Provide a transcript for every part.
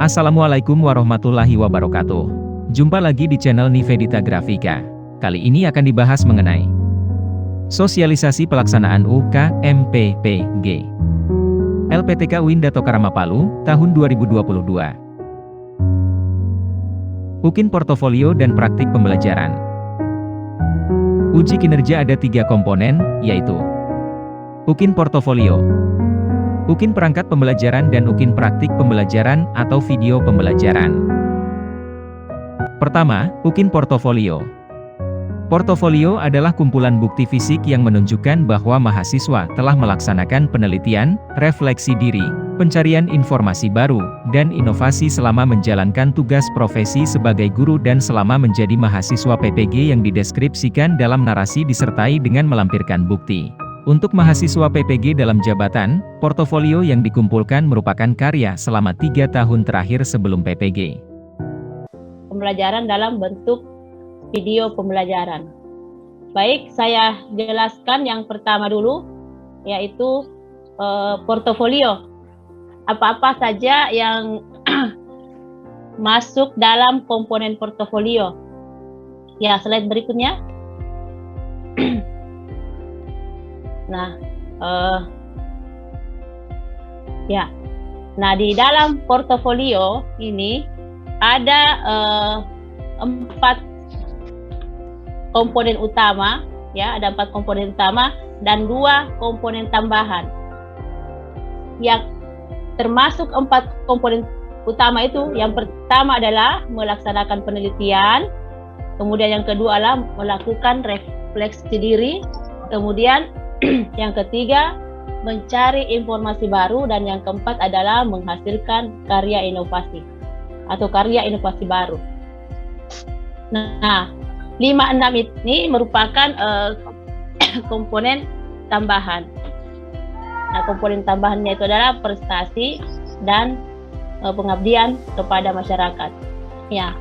Assalamualaikum warahmatullahi wabarakatuh. Jumpa lagi di channel Nivedita Grafika. Kali ini akan dibahas mengenai sosialisasi pelaksanaan UKMPPG LPTK UIN Dato Karama Palu, tahun 2022. UKIN Portofolio dan Praktik Pembelajaran. Uji kinerja ada 3 komponen, yaitu UKIN Portofolio, UKIN Perangkat Pembelajaran dan UKIN Praktik Pembelajaran atau Video Pembelajaran. Pertama, UKIN Portofolio. Portofolio adalah kumpulan bukti fisik yang menunjukkan bahwa mahasiswa telah melaksanakan penelitian, refleksi diri, pencarian informasi baru, dan inovasi selama menjalankan tugas profesi sebagai guru dan selama menjadi mahasiswa PPG yang dideskripsikan dalam narasi disertai dengan melampirkan bukti. Untuk mahasiswa PPG dalam jabatan, portofolio yang dikumpulkan merupakan karya selama 3 tahun terakhir sebelum PPG. Pembelajaran dalam bentuk video pembelajaran. Baik, saya jelaskan yang pertama dulu, yaitu portofolio. Apa-apa saja yang masuk dalam komponen portofolio. Ya, slide berikutnya. Nah, Nah, di dalam portofolio ini ada 4 komponen utama, ya, ada 4 komponen utama dan 2 komponen tambahan. Yang termasuk 4 komponen utama itu, yang pertama adalah melaksanakan penelitian, kemudian yang kedua adalah melakukan refleksi diri, kemudian yang ketiga, mencari informasi baru, dan yang keempat adalah menghasilkan karya inovasi atau karya inovasi baru. Nah, 5-6 ini merupakan komponen tambahan. Nah, komponen tambahannya itu adalah prestasi dan pengabdian kepada masyarakat. Ya,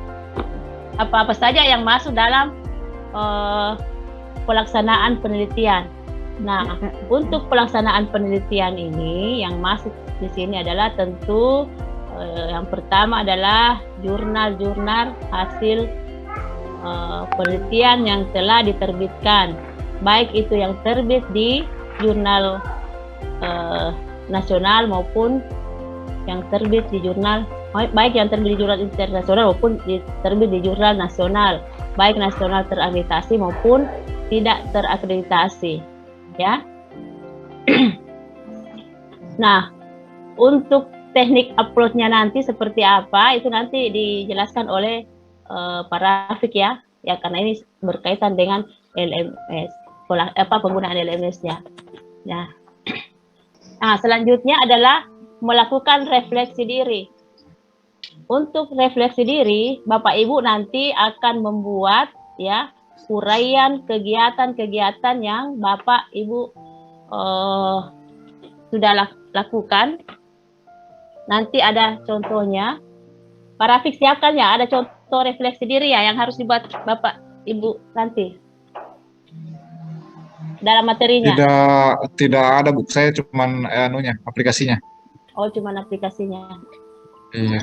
apa-apa saja yang masuk dalam pelaksanaan penelitian. Nah, untuk pelaksanaan penelitian ini yang masuk di sini adalah tentu yang pertama adalah jurnal-jurnal hasil penelitian yang telah diterbitkan, baik itu yang terbit di jurnal nasional maupun yang terbit di jurnal, baik yang terbit di jurnal internasional maupun terbit di jurnal nasional, baik nasional terakreditasi maupun tidak terakreditasi. Ya. Nah, untuk teknik uploadnya nanti seperti apa, itu nanti dijelaskan oleh Pak Rafiq, ya. Ya, karena ini berkaitan dengan LMS, penggunaan LMS-nya. Ya. Nah, selanjutnya adalah melakukan refleksi diri. Untuk refleksi diri, Bapak Ibu nanti akan membuat, ya, uraian kegiatan-kegiatan yang Bapak Ibu sudah lakukan. Nanti ada contohnya. Pak Rafiq siapkan ya, ada contoh refleksi diri ya yang harus dibuat Bapak Ibu nanti dalam materinya. Tidak ada, Bu. Saya cuman aplikasinya. Oh, cuman aplikasinya. Iya.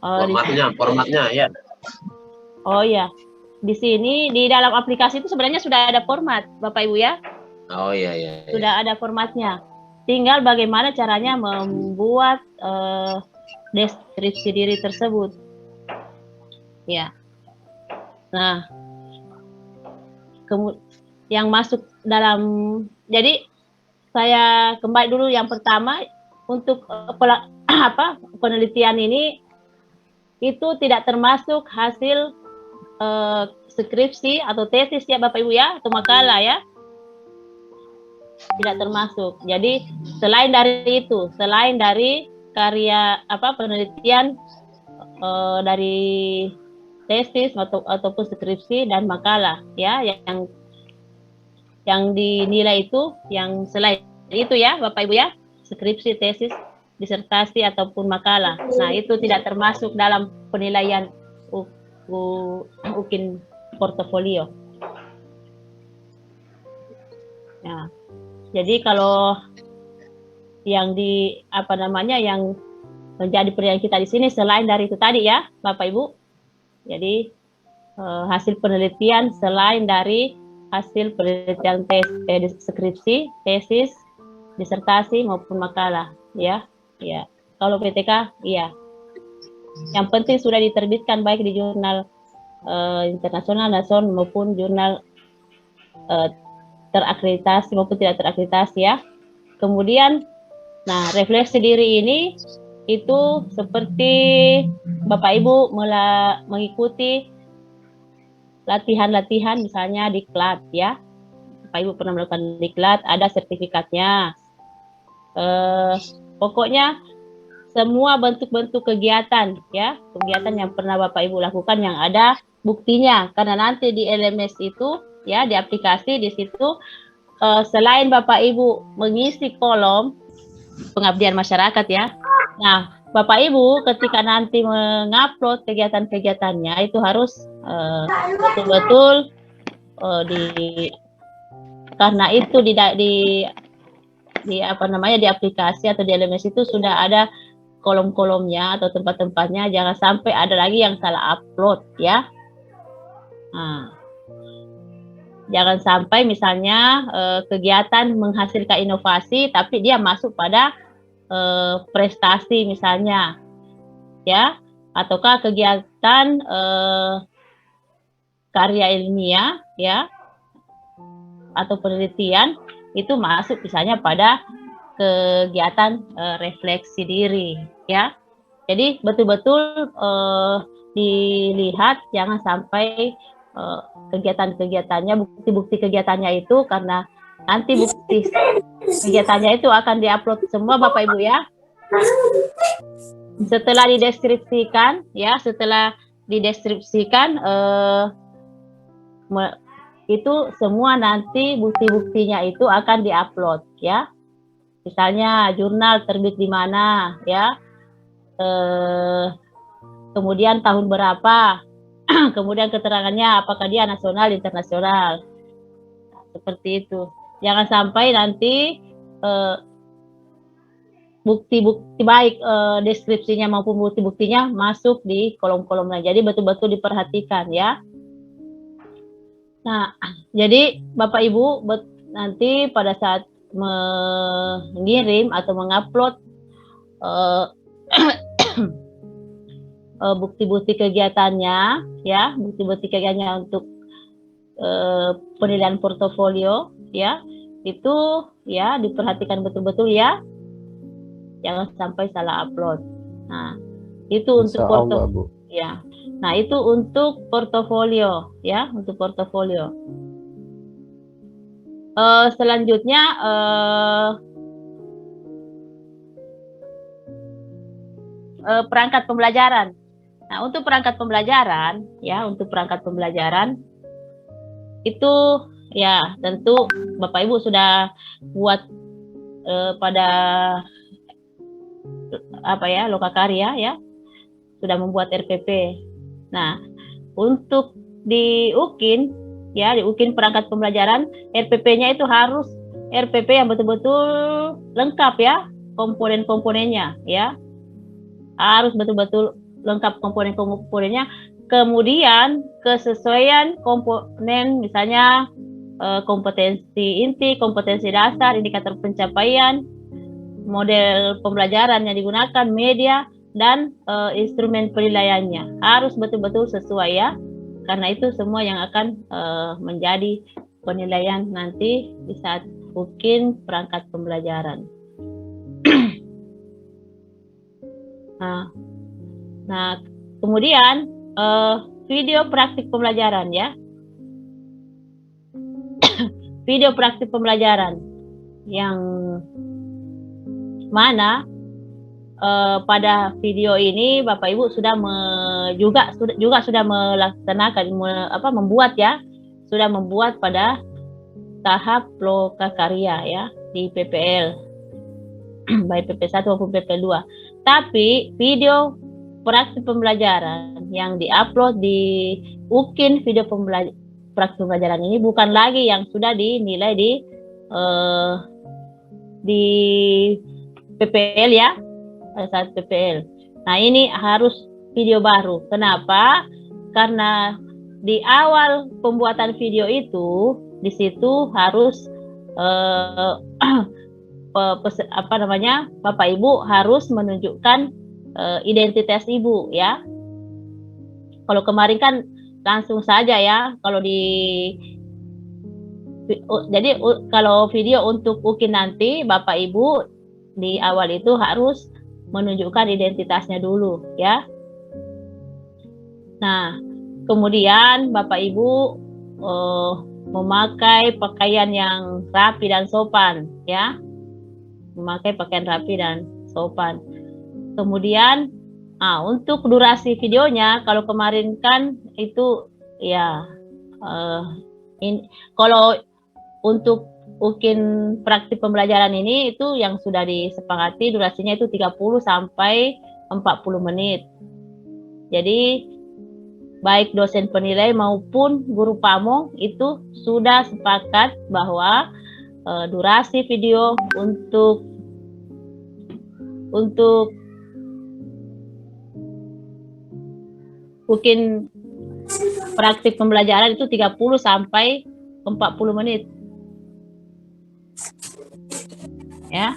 Formatnya ya. Oh ya. Di sini di dalam aplikasi itu sebenarnya sudah ada format, Bapak Ibu, ya. Oh iya. Sudah ada formatnya. Tinggal bagaimana caranya membuat deskripsi diri tersebut. Ya. Nah, yang masuk dalam, jadi saya kembali dulu yang pertama, untuk penelitian ini itu tidak termasuk hasil skripsi atau tesis, ya Bapak Ibu, ya, atau makalah, ya, tidak termasuk. Jadi selain dari itu, selain dari karya penelitian dari tesis ataupun skripsi dan makalah, ya, yang dinilai itu yang selain itu, ya Bapak Ibu, ya, skripsi, tesis, disertasi ataupun makalah. Nah, itu tidak termasuk dalam penilaian UKIN portofolio. Ya. Jadi kalau yang yang menjadi penilaian kita di sini selain dari itu tadi ya, Bapak Ibu. Jadi hasil penelitian selain dari hasil penelitian skripsi, tesis, disertasi maupun makalah, ya. Ya. Kalau PTK, iya. Yang penting sudah diterbitkan baik di jurnal internasional, nasional maupun jurnal terakreditasi maupun tidak terakreditasi ya. Kemudian, nah refleksi diri ini itu seperti Bapak Ibu mengikuti latihan-latihan misalnya diklat ya. Bapak Ibu pernah melakukan diklat, ada sertifikatnya. Pokoknya semua bentuk-bentuk kegiatan ya, kegiatan yang pernah Bapak Ibu lakukan yang ada buktinya, karena nanti di LMS itu ya, di aplikasi di situ selain Bapak Ibu mengisi kolom pengabdian masyarakat ya. Nah, Bapak Ibu ketika nanti mengupload kegiatan-kegiatannya itu harus betul-betul karena itu di apa namanya, di aplikasi atau di LMS itu sudah ada kolom-kolomnya atau tempat-tempatnya, jangan sampai ada lagi yang salah upload ya. Nah, jangan sampai misalnya kegiatan menghasilkan inovasi tapi dia masuk pada prestasi misalnya ya, ataukah kegiatan karya ilmiah ya atau penelitian itu masuk misalnya pada kegiatan refleksi diri ya. Jadi betul-betul dilihat, jangan sampai kegiatan-kegiatannya, bukti-bukti kegiatannya itu, karena nanti bukti kegiatannya itu akan diupload semua Bapak Ibu ya. Setelah dideskripsikan ya, itu semua nanti bukti-buktinya itu akan diupload ya. Misalnya jurnal terbit di mana ya, kemudian tahun berapa, kemudian keterangannya apakah dia nasional, internasional, seperti itu. Jangan sampai nanti bukti-bukti baik deskripsinya maupun bukti-buktinya masuk di kolom-kolom lain. Jadi betul-betul diperhatikan ya. Nah, jadi Bapak Ibu nanti pada saat mengirim atau mengupload bukti-bukti kegiatannya ya, bukti-bukti kegiatannya untuk penilaian portofolio ya, itu ya diperhatikan betul-betul ya, jangan sampai salah upload. Nah, itu untuk portofolio ya. Nah, itu untuk portofolio ya, untuk portofolio. Selanjutnya perangkat pembelajaran. Nah, untuk perangkat pembelajaran ya, untuk perangkat pembelajaran itu ya tentu Bapak Ibu sudah buat pada apa ya, lokakarya ya, sudah membuat RPP. Nah, untuk di UKIN ya, di UKIN perangkat pembelajaran, RPP-nya itu harus RPP yang betul-betul lengkap ya, komponen-komponennya ya, harus betul-betul lengkap komponen-komponennya. Kemudian kesesuaian komponen, misalnya kompetensi inti, kompetensi dasar, indikator pencapaian, model pembelajaran yang digunakan, media, dan instrumen penilaiannya harus betul-betul sesuai ya, karena itu semua yang akan menjadi penilaian nanti di saat UKIN perangkat pembelajaran. Nah, kemudian video praktik pembelajaran ya, video praktik pembelajaran yang mana pada video ini Bapak Ibu sudah sudah melaksanakan membuat ya, sudah membuat pada tahap lokakarya ya di PPL baik PP1 maupun PP2. Tapi video praktik pembelajaran yang diupload di UKIN video praktik pembelajaran ini bukan lagi yang sudah dinilai di PPL ya, pada saat PPL. Nah, ini harus video baru. Kenapa? Karena di awal pembuatan video itu, di situ harus Bapak Ibu harus menunjukkan identitas Ibu ya. Kalau kemarin kan langsung saja ya, jadi kalau video untuk UKIN nanti Bapak Ibu di awal itu harus menunjukkan identitasnya dulu ya. Nah, kemudian Bapak Ibu memakai pakaian yang rapi dan sopan ya. Memakai pakaian rapi dan sopan. Kemudian untuk durasi videonya, kalau kemarin kan itu ya kalau untuk UKIN praktik pembelajaran ini itu yang sudah disepakati durasinya itu 30 sampai 40 menit. Jadi baik dosen penilai maupun guru pamong itu sudah sepakat bahwa durasi video untuk UKIN praktik pembelajaran itu 30 sampai 40 menit. Ya.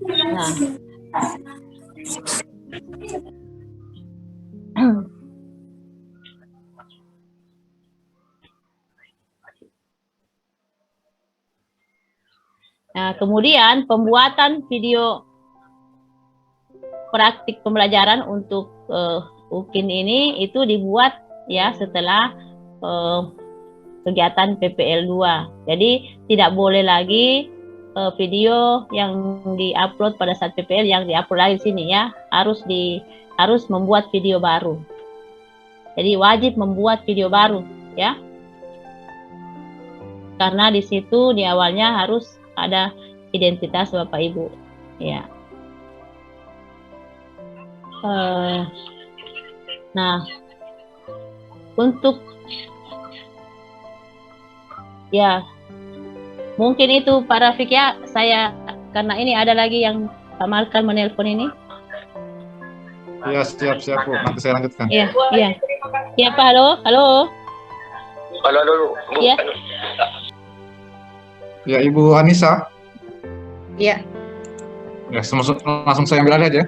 Nah. Nah, kemudian pembuatan video praktik pembelajaran untuk UKIN ini itu dibuat ya setelah kegiatan PPL 2. Jadi tidak boleh lagi video yang diupload pada saat PPL yang diupload lagi di sini ya, harus membuat video baru. Jadi wajib membuat video baru ya. Karena di situ di awalnya harus ada identitas Bapak Ibu ya. Nah, untuk ya mungkin itu Pak Rafiq ya, saya karena ini ada lagi yang Pak Malkan menelpon ini. Ya, siap Bu. Nanti saya lanjutkan. Iya. Ya Pak, halo. Halo dulu. Ya. Ya, Ibu Anissa. Ya. Ya, langsung saya ambil alih aja.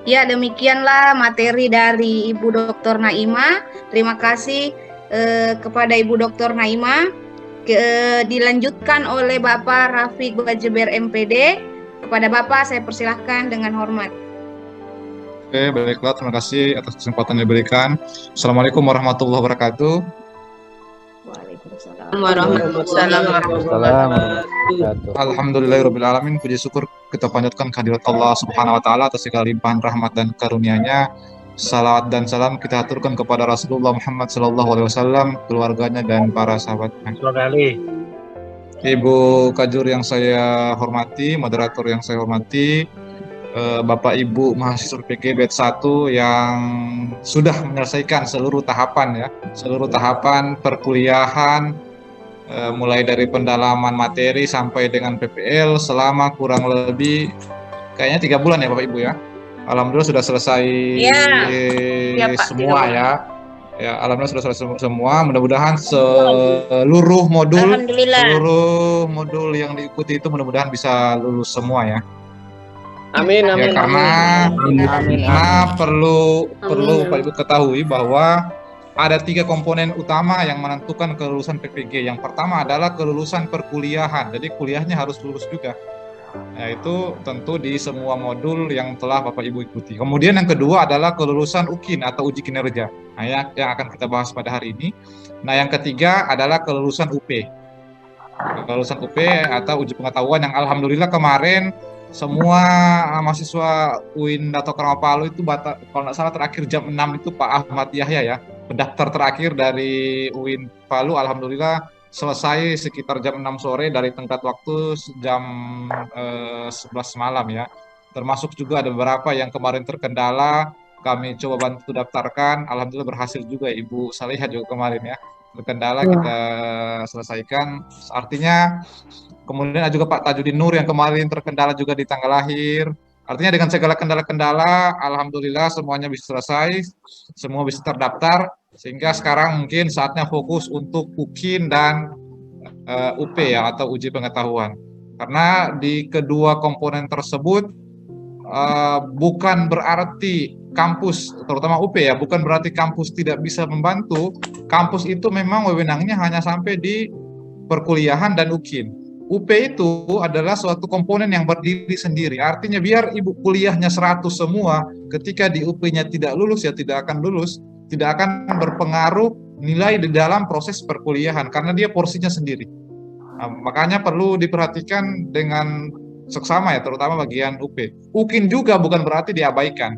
Ya, demikianlah materi dari Ibu Dr. Naimah. Terima kasih kepada Ibu Dr. Naimah. Dilanjutkan oleh Bapak Rafiq Bajeber MPD. Kepada Bapak saya persilahkan dengan hormat. Oke, baiklah. Terima kasih atas kesempatan yang diberikan. Assalamualaikum warahmatullahi wabarakatuh. Waalaikumsalam warahmatullahi wabarakatuh. Alhamdulillahirabbil alamin. Puji syukur kita panjatkan kehadirat Allah Subhanahu wa taala atas segala limpahan rahmat dan karunia-Nya. Salawat dan salam kita aturkan kepada Rasulullah Muhammad SAW, keluarganya dan para sahabatnya. Ibu Kajur yang saya hormati, moderator yang saya hormati, Bapak Ibu mahasiswa PG batch 1 yang sudah menyelesaikan seluruh tahapan perkuliahan, mulai dari pendalaman materi sampai dengan PPL selama kurang lebih kayaknya 3 bulan ya Bapak Ibu ya. Alhamdulillah sudah selesai semua ya. Ya, alhamdulillah sudah selesai semua. Mudah-mudahan seluruh modul yang diikuti itu mudah-mudahan bisa lulus semua ya. Amin. Ya, karena perlu Bapak Ibu ketahui bahwa ada 3 komponen utama yang menentukan kelulusan PPG. Yang pertama adalah kelulusan perkuliahan. Jadi kuliahnya harus lulus juga. Yaitu tentu di semua modul yang telah Bapak Ibu ikuti. Kemudian yang kedua adalah kelulusan UKIN atau uji kinerja. Nah, yang akan kita bahas pada hari ini. Nah, yang ketiga adalah kelulusan UP. Kelulusan UP atau uji pengetahuan yang alhamdulillah kemarin semua mahasiswa UIN atau Karama Palu itu kalau nggak salah terakhir jam 6 itu Pak Ahmad Yahya ya, pendaftar terakhir dari UIN Palu alhamdulillah selesai sekitar jam 6 sore dari tenggat waktu jam 11 malam ya. Termasuk juga ada beberapa yang kemarin terkendala, kami coba bantu daftarkan, alhamdulillah berhasil juga Ibu Salihah juga kemarin ya. Terkendala kita selesaikan, artinya kemudian ada juga Pak Tajudin Nur yang kemarin terkendala juga di tanggal lahir. Artinya dengan segala kendala-kendala, alhamdulillah semuanya bisa selesai, semua bisa terdaftar, sehingga sekarang mungkin saatnya fokus untuk UKIN dan UP ya, atau uji pengetahuan. Karena di kedua komponen tersebut bukan berarti kampus, terutama UP ya, bukan berarti kampus tidak bisa membantu. Kampus itu memang wewenangnya hanya sampai di perkuliahan dan UKIN. UP itu adalah suatu komponen yang berdiri sendiri. Artinya biar ibu kuliahnya 100 semua, ketika di UP-nya tidak lulus ya tidak akan lulus, tidak akan berpengaruh nilai di dalam proses perkuliahan karena dia porsinya sendiri. Nah, makanya perlu diperhatikan dengan seksama ya, terutama bagian UP. UKIN juga bukan berarti diabaikan.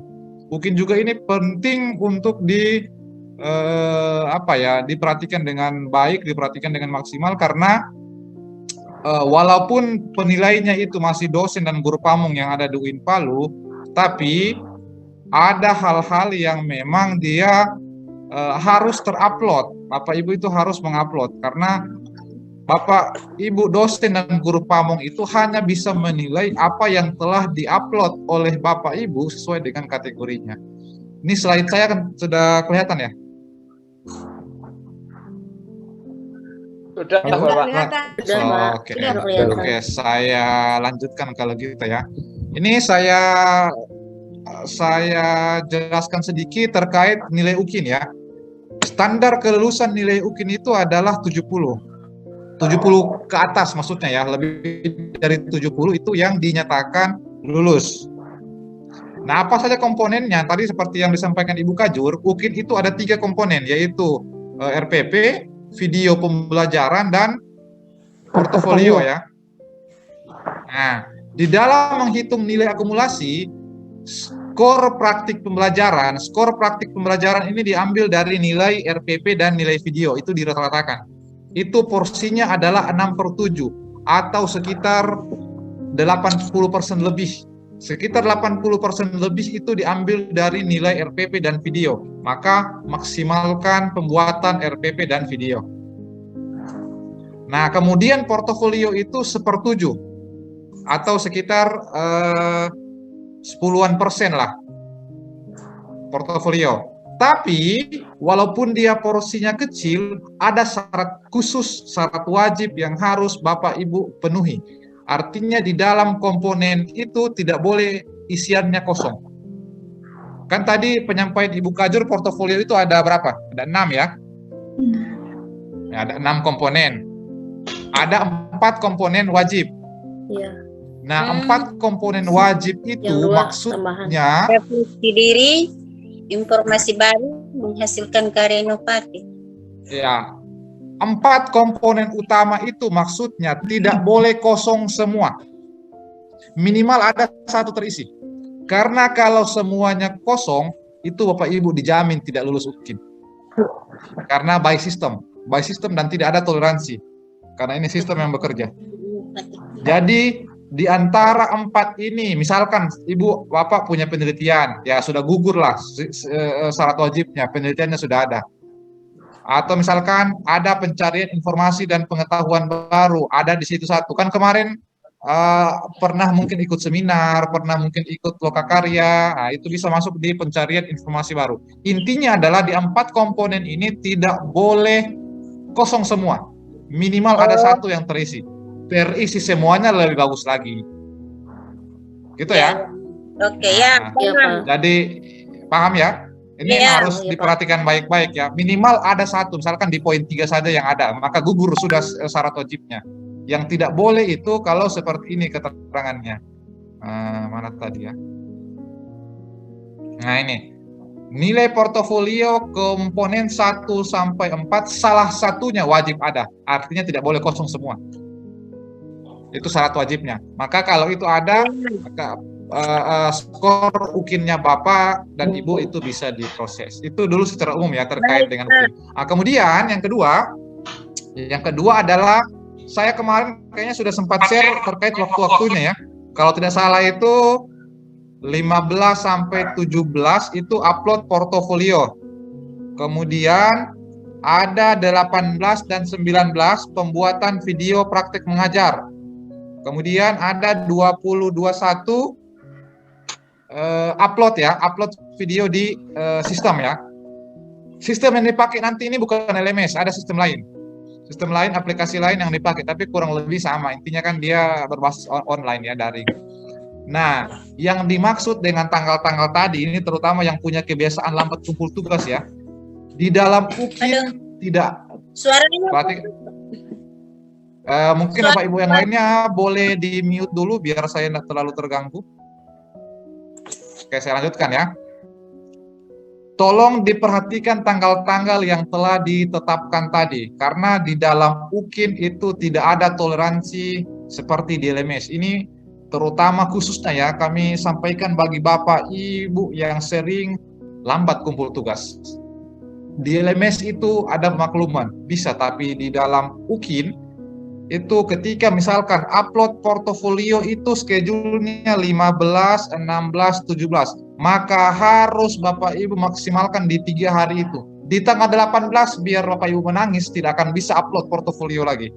UKIN juga ini penting untuk diperhatikan dengan baik, diperhatikan dengan maksimal karena walaupun penilainya itu masih dosen dan guru pamung yang ada di UIN Palu, tapi ada hal-hal yang memang dia harus terupload. Bapak Ibu itu harus mengupload karena Bapak Ibu dosen dan guru pamung itu hanya bisa menilai apa yang telah diupload oleh Bapak Ibu sesuai dengan kategorinya. Ini slide saya kan sudah kelihatan ya? Sudah, Bapak. Oke, saya lanjutkan kalau gitu ya. Ini saya jelaskan sedikit terkait nilai UKIN ya. Standar kelulusan nilai UKIN itu adalah 70 ke atas maksudnya ya, lebih dari 70 itu yang dinyatakan lulus. Nah, apa saja komponennya? Tadi seperti yang disampaikan Ibu Kajur, UKIN itu ada 3 komponen, yaitu RPP, video pembelajaran, dan portofolio ya. Nah, di dalam menghitung nilai akumulasi, skor praktik pembelajaran ini diambil dari nilai RPP dan nilai video, itu dirata-ratakan. Itu porsinya adalah 6/7 atau sekitar 80% lebih. Sekitar 80% lebih itu diambil dari nilai RPP dan video. Maka maksimalkan pembuatan RPP dan video. Nah, kemudian portofolio itu 1/7 atau sekitar 10% lah portofolio. Tapi walaupun dia porsinya kecil, ada syarat khusus, syarat wajib yang harus Bapak Ibu penuhi. Artinya di dalam komponen itu tidak boleh isiannya kosong. Kan tadi penyampaian Ibu Kajur portofolio itu ada berapa? Ada 6 ya? Ada 6 komponen. Ada 4 komponen wajib. Iya. Nah, 4 komponen wajib itu maksudnya refleksi diri, informasi baru, menghasilkan karya inovatif. ya, 4 komponen utama itu maksudnya tidak boleh kosong semua. Minimal ada 1 terisi. Karena kalau semuanya kosong, itu Bapak Ibu dijamin tidak lulus UKIN. Karena by system dan tidak ada toleransi. Karena ini sistem yang bekerja. Jadi di antara 4 ini, misalkan Ibu Bapak punya penelitian, ya sudah gugur lah syarat wajibnya, penelitiannya sudah ada. Atau misalkan ada pencarian informasi dan pengetahuan baru, ada di situ 1. Kan kemarin pernah mungkin ikut seminar, pernah mungkin ikut lokakarya, nah, itu bisa masuk di pencarian informasi baru. Intinya adalah di 4 komponen ini tidak boleh kosong semua. Minimal ada 1 yang terisi. Terisi semuanya lebih bagus lagi. Gitu ya? Oke, ya. Jadi paham ya? Ini harus diperhatikan baik-baik ya. Minimal ada 1, misalkan di poin 3 saja yang ada, maka gugur sudah syarat wajibnya. Yang tidak boleh itu kalau seperti ini keterangannya. Mana tadi ya? Nah ini. Nilai portofolio komponen 1 sampai 4 salah satunya wajib ada. Artinya tidak boleh kosong semua. Itu syarat wajibnya. Maka kalau itu ada, maka skor UKIN-nya Bapak dan Ibu itu bisa diproses. Itu dulu secara umum ya terkait dengan UKIN. Kemudian yang kedua adalah saya kemarin kayaknya sudah sempat share terkait waktu-waktunya ya. Kalau tidak salah itu 15 sampai 17 itu upload portofolio. Kemudian ada 18 dan 19 pembuatan video praktik mengajar. Kemudian ada 20-21 upload video di sistem ya. Sistem yang dipakai nanti ini bukan LMS, ada sistem lain, aplikasi lain yang dipakai, tapi kurang lebih sama. Intinya kan dia berbasis online ya, daring. Nah, yang dimaksud dengan tanggal-tanggal tadi ini terutama yang punya kebiasaan lambat kumpul tugas ya. Di dalam UKIN tidak. Suaranya Berarti, mungkin Bapak Ibu yang lainnya boleh di mute dulu biar saya tidak terlalu terganggu. Oke, saya lanjutkan ya. Tolong diperhatikan tanggal-tanggal yang telah ditetapkan tadi, karena di dalam UKIN itu tidak ada toleransi seperti di LMS. Ini terutama khususnya ya, kami sampaikan bagi Bapak Ibu yang sering lambat kumpul tugas. Di LMS itu ada pemakluman, bisa, tapi di dalam UKIN itu ketika misalkan upload portofolio itu schedule-nya 15, 16, 17, maka harus Bapak Ibu maksimalkan di 3 hari itu. Di tanggal 18 biar Bapak Ibu menangis tidak akan bisa upload portofolio lagi.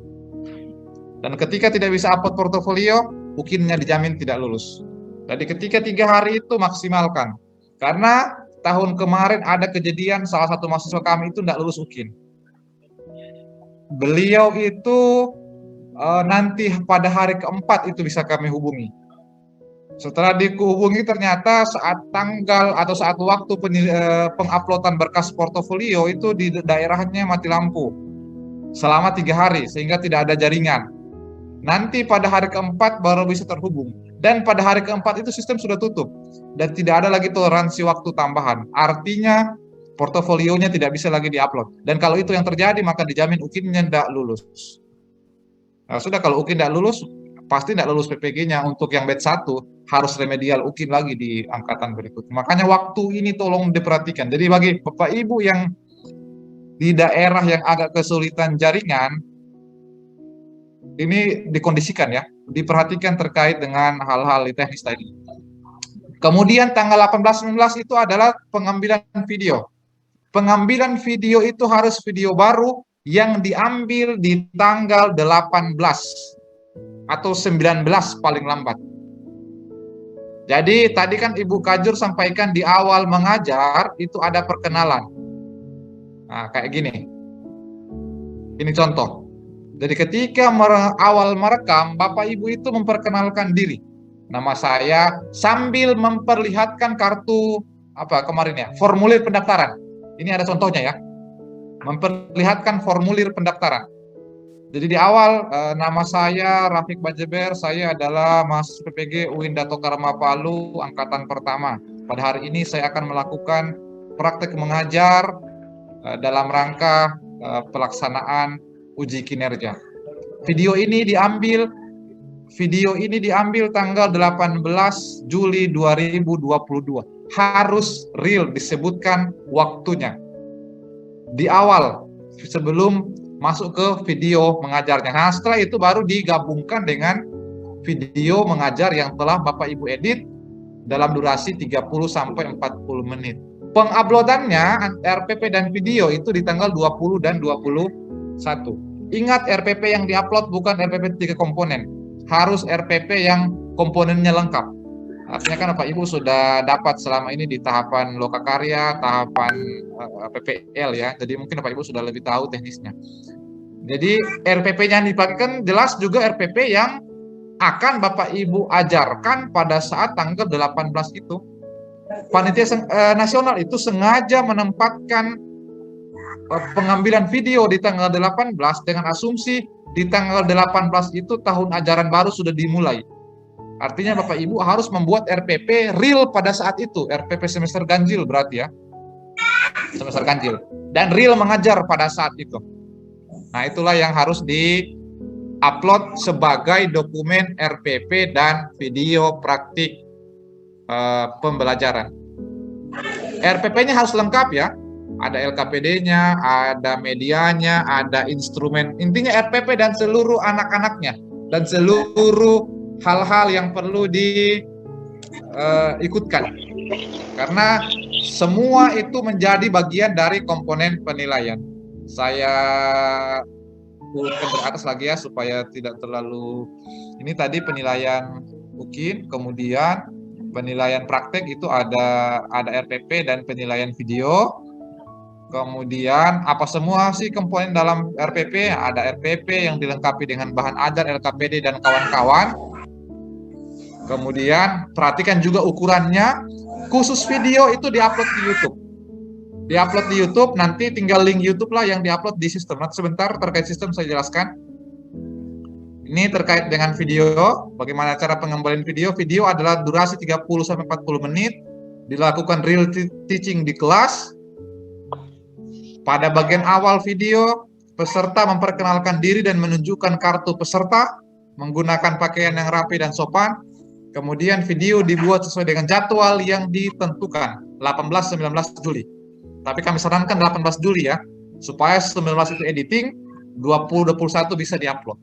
Dan ketika tidak bisa upload portofolio, UKIN-nya dijamin tidak lulus. Jadi ketika 3 hari itu maksimalkan. Karena tahun kemarin ada kejadian salah satu mahasiswa kami itu tidak lulus UKIN. Beliau itu nanti pada hari keempat itu bisa kami hubungi. Setelah dihubungi ternyata saat tanggal atau saat waktu penguploadan berkas portofolio itu di daerahnya mati lampu selama 3 hari sehingga tidak ada jaringan. Nanti pada hari keempat baru bisa terhubung, dan pada hari keempat itu sistem sudah tutup dan tidak ada lagi toleransi waktu tambahan. Artinya portofolionya tidak bisa lagi diupload, dan kalau itu yang terjadi maka dijamin UKIN-nya tidak lulus. Nah, sudah kalau UKIN tidak lulus, pasti tidak lulus PPG-nya. Untuk yang batch 1 harus remedial UKIN lagi di angkatan berikutnya. Makanya waktu ini tolong diperhatikan. Jadi bagi Bapak Ibu yang di daerah yang agak kesulitan jaringan, ini dikondisikan ya, diperhatikan terkait dengan hal-hal teknis tadi. Kemudian tanggal 18-19 itu adalah pengambilan video. Pengambilan video itu harus video baru yang diambil di tanggal 18 atau 19 paling lambat. Jadi tadi kan Ibu Kajur sampaikan di awal mengajar itu ada perkenalan. Nah, kayak gini. Ini contoh. Jadi ketika awal merekam, Bapak Ibu itu memperkenalkan diri. Nama saya sambil memperlihatkan kartu kemarin ya, formulir pendaftaran. Ini ada contohnya ya. Memperlihatkan formulir pendaftaran. Jadi di awal nama saya Rafiq Bajeber, saya adalah mahasiswa PPG UIN Dato Karma Palu angkatan pertama. Pada hari ini saya akan melakukan praktek mengajar dalam rangka pelaksanaan uji kinerja. Video ini diambil tanggal 18 Juli 2022. Harus real disebutkan waktunya. Di awal sebelum masuk ke video mengajarnya. Nah, setelah itu baru digabungkan dengan video mengajar yang telah Bapak Ibu edit dalam durasi 30 sampai 40 menit. Penguploadannya RPP dan video itu di tanggal 20 dan 21. Ingat, RPP yang diupload bukan RPP 3 komponen. Harus RPP yang komponennya lengkap. Artinya kan Bapak Ibu sudah dapat selama ini di tahapan lokakarya, tahapan PPL ya. Jadi mungkin Bapak Ibu sudah lebih tahu teknisnya. Jadi RPP-nya yang dipakai kan jelas juga RPP yang akan Bapak Ibu ajarkan pada saat tanggal 18 itu. Panitia nasional itu sengaja menempatkan pengambilan video di tanggal 18 dengan asumsi di tanggal 18 itu tahun ajaran baru sudah dimulai. Artinya Bapak Ibu harus membuat RPP real pada saat itu. RPP semester ganjil berarti ya. Semester ganjil. Dan real mengajar pada saat itu. Nah, itulah yang harus di-upload sebagai dokumen RPP dan video praktik pembelajaran. RPP-nya harus lengkap ya. Ada LKPD-nya, ada medianya, ada instrumen. Intinya RPP dan seluruh anak-anaknya. Dan seluruh hal-hal yang perlu diikutkan. Karena semua itu menjadi bagian dari komponen penilaian. Saya urutkan ke atas lagi ya supaya tidak terlalu. Ini tadi penilaian UKIN, kemudian penilaian praktek itu ada RPP dan penilaian video. Kemudian apa semua sih komponen dalam RPP? Ada RPP yang dilengkapi dengan bahan ajar, LKPD dan kawan-kawan. Kemudian perhatikan juga ukurannya. Khusus video itu diupload di YouTube. Diupload di YouTube, nanti tinggal link YouTube lah yang diupload di sistem. Nanti sebentar terkait sistem saya jelaskan. Ini terkait dengan video, bagaimana cara pengembalian video. Video adalah durasi 30-40 menit, dilakukan real teaching di kelas. Pada bagian awal video, peserta memperkenalkan diri dan menunjukkan kartu peserta, menggunakan pakaian yang rapi dan sopan. Kemudian video dibuat sesuai dengan jadwal yang ditentukan, 18-19 Juli. Tapi kami sarankan 18 Juli ya, supaya 19 itu editing, 20-21 bisa diupload.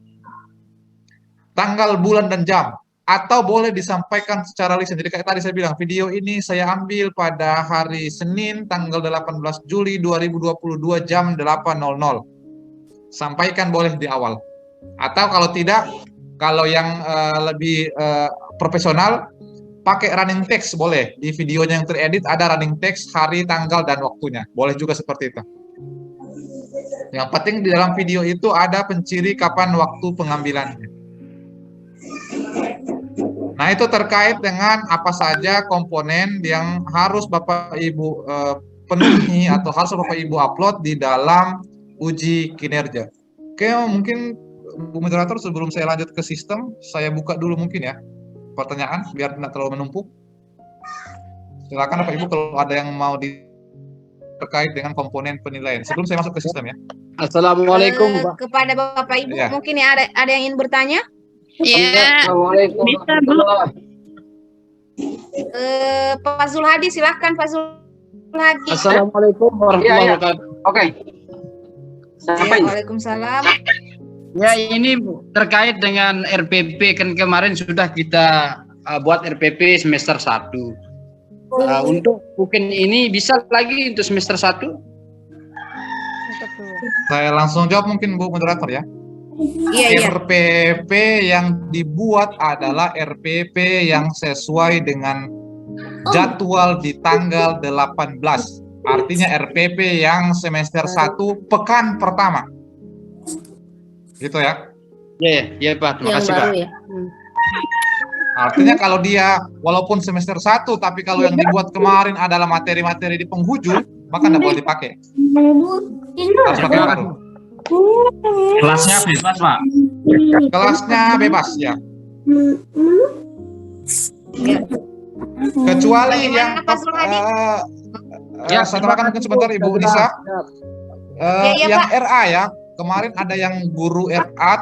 Tanggal, bulan, dan jam. Atau boleh disampaikan secara lisan. Jadi kayak tadi saya bilang, video ini saya ambil pada hari Senin, tanggal 18 Juli 2022 jam 8.00. Sampaikan boleh di awal. Atau kalau tidak, kalau yang lebih profesional, pakai running text boleh. Di videonya yang teredit ada running text, hari, tanggal, dan waktunya. Boleh juga seperti itu. Yang penting di dalam video itu ada penciri kapan waktu pengambilannya. Nah, itu terkait dengan apa saja komponen yang harus Bapak Ibu penuhi atau harus Bapak Ibu upload di dalam uji kinerja. Oke, mungkin Bu Moderator sebelum saya lanjut ke sistem, saya buka dulu mungkin ya pertanyaan biar tidak terlalu menumpuk. Silakan Bapak Ibu kalau ada yang mau terkait dengan komponen penilaian. Sebelum saya masuk ke sistem ya. Assalamualaikum, Pak. Kepada Bapak Ibu, Ya. mungkin ya ada yang ingin bertanya? Ya, Assalamualaikum. Bisa, Bu. Pak Zulhadi, silahkan Pak Zulhadi. Assalamualaikum warahmatullahi wabarakatuh. Oke. Sampai. Waalaikumsalam. Ya, ini Bu, terkait dengan RPP kan kemarin sudah kita buat RPP semester 1. Untuk mungkin ini bisa lagi untuk semester 1? Saya langsung jawab mungkin Bu Moderator ya. Iya. RPP yang dibuat adalah RPP yang sesuai dengan jadwal di tanggal 18. Artinya RPP yang semester 1 pekan pertama. Gitu ya. Iya Pak, terima kasih Pak. ya. Artinya kalau dia walaupun semester 1 tapi kalau yang dibuat kemarin adalah materi-materi di penghujung, maka tidak boleh dipakai. Harus pakai baru. Kelasnya bebas, Pak. Kelasnya bebas ya. Kecuali yang Pak Zulhadi? saya tambahkan mungkin sebentar Ibu Nisa. Iya, Yang Pak. RA ya, kemarin ada yang guru RA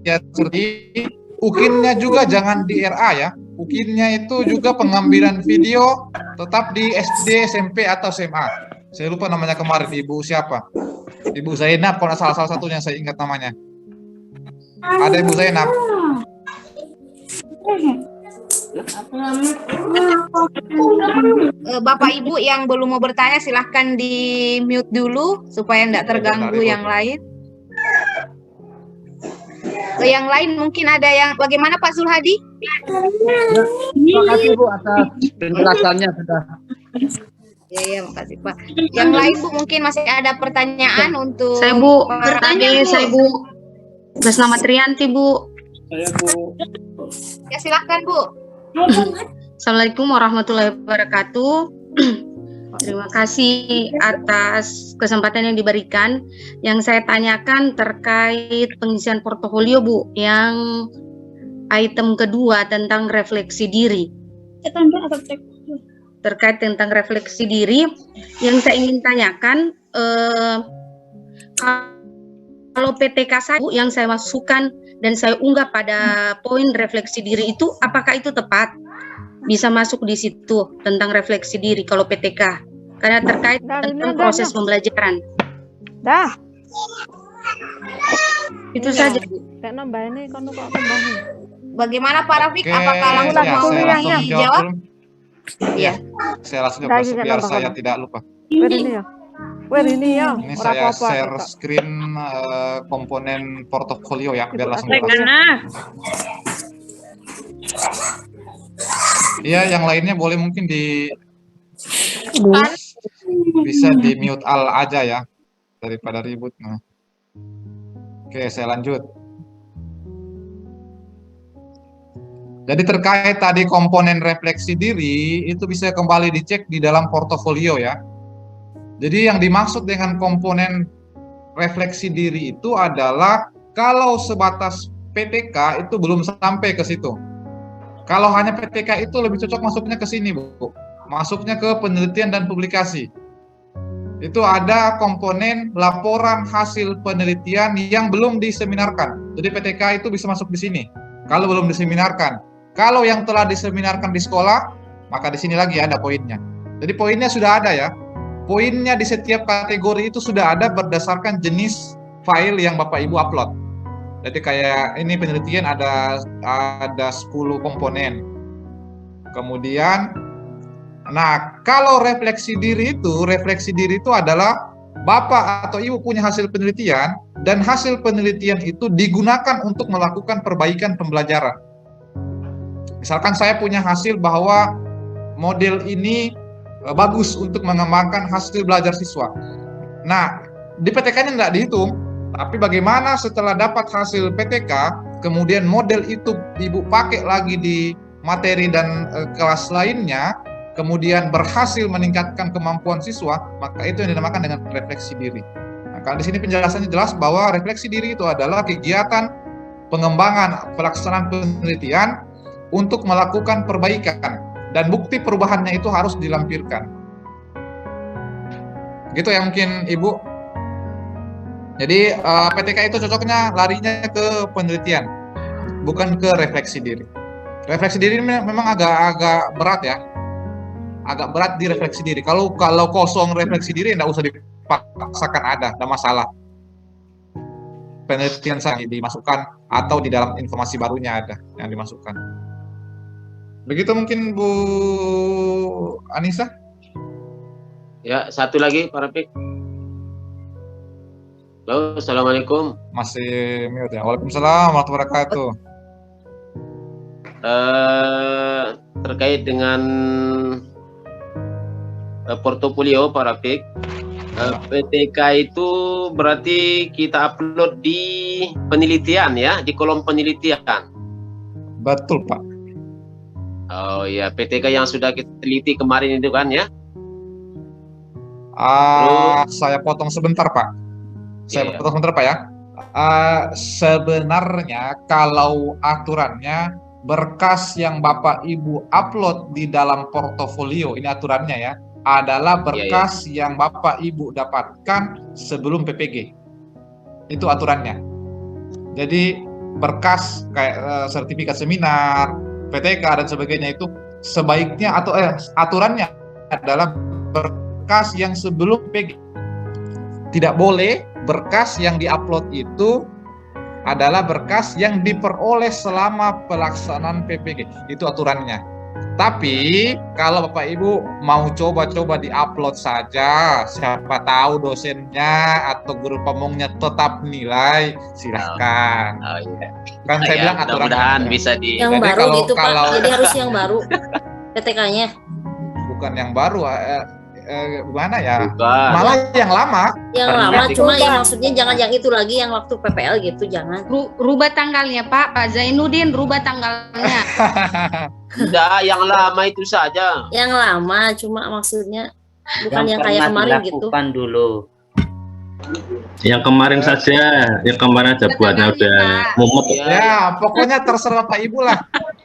ya, seperti UKIN-nya juga jangan di RA ya. UKIN-nya itu juga pengambilan video tetap di SD, SMP atau SMA. Saya lupa namanya kemarin, Ibu siapa? Ibu Zainab, kalau salah satunya saya ingat namanya. Ada Ibu Zainab. Bapak Ibu yang belum mau bertanya silahkan di mute dulu supaya tidak terganggu Ibu. yang lain. Yang lain mungkin ada yang bagaimana Pak Zulhadi? Terima kasih Bu atas penjelasannya sudah. Ya, makasih Pak. Yang lain Bu mungkin masih ada pertanyaan untuk Saya Bu, bertanya, saya Bu. Atas nama Trianti Bu. Saya Bu. Ya silakan Bu. Assalamualaikum warahmatullahi wabarakatuh. Terima kasih atas kesempatan yang diberikan. Yang saya tanyakan terkait pengisian portofolio Bu, yang item kedua tentang refleksi diri. Terkait tentang refleksi diri, yang saya ingin tanyakan, kalau PTK saya yang saya masukkan dan saya unggah pada poin refleksi diri itu, apakah itu tepat? Bisa masuk di situ tentang refleksi diri kalau PTK, karena terkait tentang proses pembelajaran. Itu saja. Bagaimana Pak Rafiq? Oke, Apakah langsung ya, mau saya langsung dijawab? jawab dulu. Iya. Saya langsung jawab biar saya tidak lupa. Ini Ini saya share screen komponen portofolio ya, biar langsung jelas. Iya, yang lainnya boleh mungkin bisa di mute all aja ya, daripada ribut. Nah. Oke, saya lanjut. Jadi terkait tadi komponen refleksi diri, itu bisa kembali dicek di dalam portofolio ya. Jadi yang dimaksud dengan komponen refleksi diri itu adalah kalau sebatas PTK itu belum sampai ke situ. Kalau hanya PTK itu lebih cocok masuknya ke sini, Bu. Masuknya ke penelitian dan publikasi. Itu ada komponen laporan hasil penelitian yang belum diseminarkan. Jadi PTK itu bisa masuk di sini. Kalau belum diseminarkan. Kalau yang telah diseminarkan di sekolah, maka di sini lagi ada poinnya. Jadi poinnya sudah ada ya. Poinnya di setiap kategori itu sudah ada berdasarkan jenis file yang Bapak Ibu upload. Jadi kayak ini penelitian ada 10 komponen. Kemudian, nah kalau refleksi diri itu adalah Bapak atau Ibu punya hasil penelitian dan hasil penelitian itu digunakan untuk melakukan perbaikan pembelajaran. Misalkan saya punya hasil bahwa model ini bagus untuk mengembangkan hasil belajar siswa. Nah, di PTK-nya tidak dihitung, tapi bagaimana setelah dapat hasil PTK, kemudian model itu Ibu pakai lagi di materi dan kelas lainnya, kemudian berhasil meningkatkan kemampuan siswa, maka itu yang dinamakan dengan refleksi diri. Nah, kalau di sini penjelasannya jelas bahwa refleksi diri itu adalah kegiatan pengembangan pelaksanaan penelitian untuk melakukan perbaikan dan bukti perubahannya itu harus dilampirkan. Gitu ya mungkin Ibu. Jadi PTK itu cocoknya larinya ke penelitian, bukan ke refleksi diri. Refleksi diri memang agak berat ya, agak berat di refleksi diri. Kalau kosong refleksi diri tidak usah dipaksakan ada masalah. Penelitian saya dimasukkan atau di dalam informasi barunya ada yang dimasukkan. Begitu mungkin Bu Anissa? Ya, satu lagi Pak Rafiq. Halo, Assalamualaikum. Masih mute ya. Waalaikumsalam warahmatullahi wabarakatuh. Terkait dengan portofolio Pak Rafiq, PTK itu berarti kita upload di penelitian ya, di kolom penelitian. Betul Pak. Oh ya, PTK yang sudah kita teliti kemarin itu kan ya? Saya potong sebentar Pak. Potong sebentar Pak ya. Sebenarnya kalau aturannya berkas yang Bapak Ibu upload di dalam portofolio, ini aturannya ya, adalah berkas yang Bapak Ibu dapatkan sebelum PPG. Itu aturannya. Jadi berkas kayak sertifikat seminar, PTK dan sebagainya itu sebaiknya atau aturannya adalah berkas yang sebelum PPG. Tidak boleh berkas yang diupload itu adalah berkas yang diperoleh selama pelaksanaan PPG. Itu aturannya. Tapi kalau Bapak Ibu mau coba-coba di-upload saja, siapa tahu dosennya atau guru pemongnya tetap nilai, silahkan. Kan saya bilang aturan. Mudah-mudahan bisa di. Yang jadi baru gitu Pak, jadi harus yang baru PTK-nya. Bukan yang baru, gimana ya? Bukan. Malah yang lama. Yang lama, cuma ya maksudnya jangan yang itu lagi yang waktu PPL gitu, jangan. Rubah tanggalnya Pak Zainuddin, rubah tanggalnya. Udah, yang lama itu saja. Yang lama, cuma maksudnya bukan yang kayak kemarin gitu. Dulu. Yang kemarin saja, yang kemarin aja buatnya udah mumet. Ya, pokoknya terserah Bapak Ibu lah.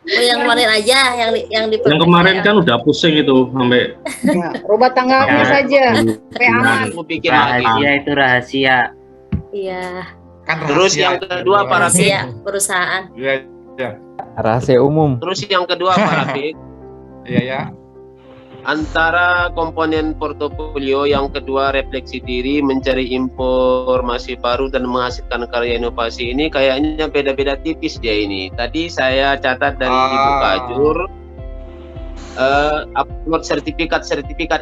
Oh, yang kemarin aja, yang di Yang kemarin kan udah pusing itu sampai. Rubah tanggalnya saja. Aman. Rahasia itu rahasia. Iya. Kan terus yang kedua Pak Rafiq. Perusahaan. Iya. Rahasia umum. Terus yang kedua Pak Rafiq. Iya ya. Antara komponen portofolio, yang kedua refleksi diri, mencari informasi baru dan menghasilkan karya inovasi, ini kayaknya beda-beda tipis dia ini. Tadi saya catat dari Ibu Kajur, upload sertifikat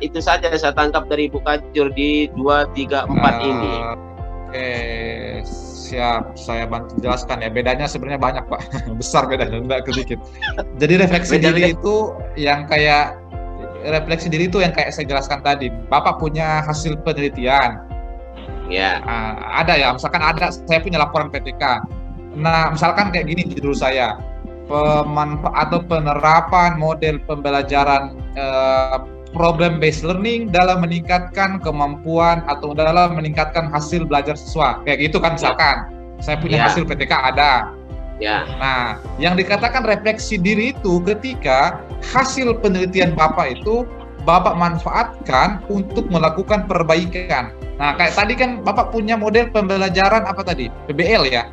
itu saja saya tangkap dari Ibu Kajur di 2, 3, 4 ini. Oke, Siap, saya bantu jelaskan ya. Bedanya sebenarnya banyak, Pak. Besar bedanya, enggak sedikit. Jadi refleksi diri itu yang kayak saya jelaskan tadi. Bapak punya hasil penelitian. Ya. Ada ya, misalkan saya punya laporan PTK. Nah, misalkan kayak gini judul saya, penerapan model pembelajaran problem based learning dalam meningkatkan kemampuan atau dalam meningkatkan hasil belajar siswa. Kayak gitu kan misalkan. Saya punya hasil PTK ada. Ya. Nah, yang dikatakan refleksi diri itu ketika hasil penelitian Bapak itu Bapak manfaatkan untuk melakukan perbaikan. Nah, kayak tadi kan Bapak punya model pembelajaran apa tadi? PBL ya?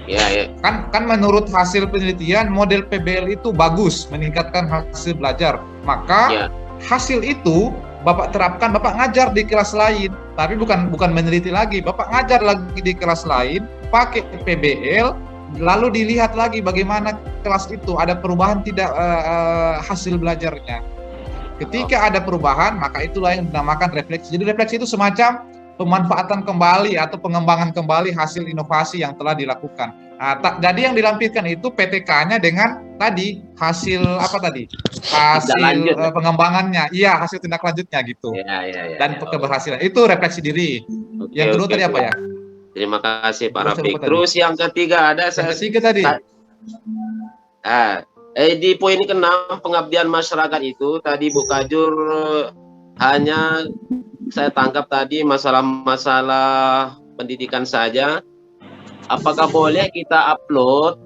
Ya. Kan menurut hasil penelitian model PBL itu bagus, meningkatkan hasil belajar. Maka hasil itu Bapak terapkan, Bapak ngajar di kelas lain. Tapi bukan meneliti lagi, Bapak ngajar lagi di kelas lain pakai PBL, lalu dilihat lagi bagaimana kelas itu ada perubahan tidak hasil belajarnya. Ketika ada perubahan, maka itulah yang dinamakan refleksi. Jadi refleksi itu semacam pemanfaatan kembali atau pengembangan kembali hasil inovasi yang telah dilakukan. Nah, jadi yang dilampirkan itu PTK-nya dengan tadi hasil apa tadi? Hasil pengembangannya. Iya, hasil tindak lanjutnya gitu. Dan keberhasilan. Itu refleksi diri. Yang kedua tadi apa ya? Terima kasih Pak Rafiq. Terus yang ketiga ada tadi. Di poin ke-6 pengabdian masyarakat itu tadi Bu Kajur hanya saya tangkap tadi masalah-masalah pendidikan saja. Apakah boleh kita upload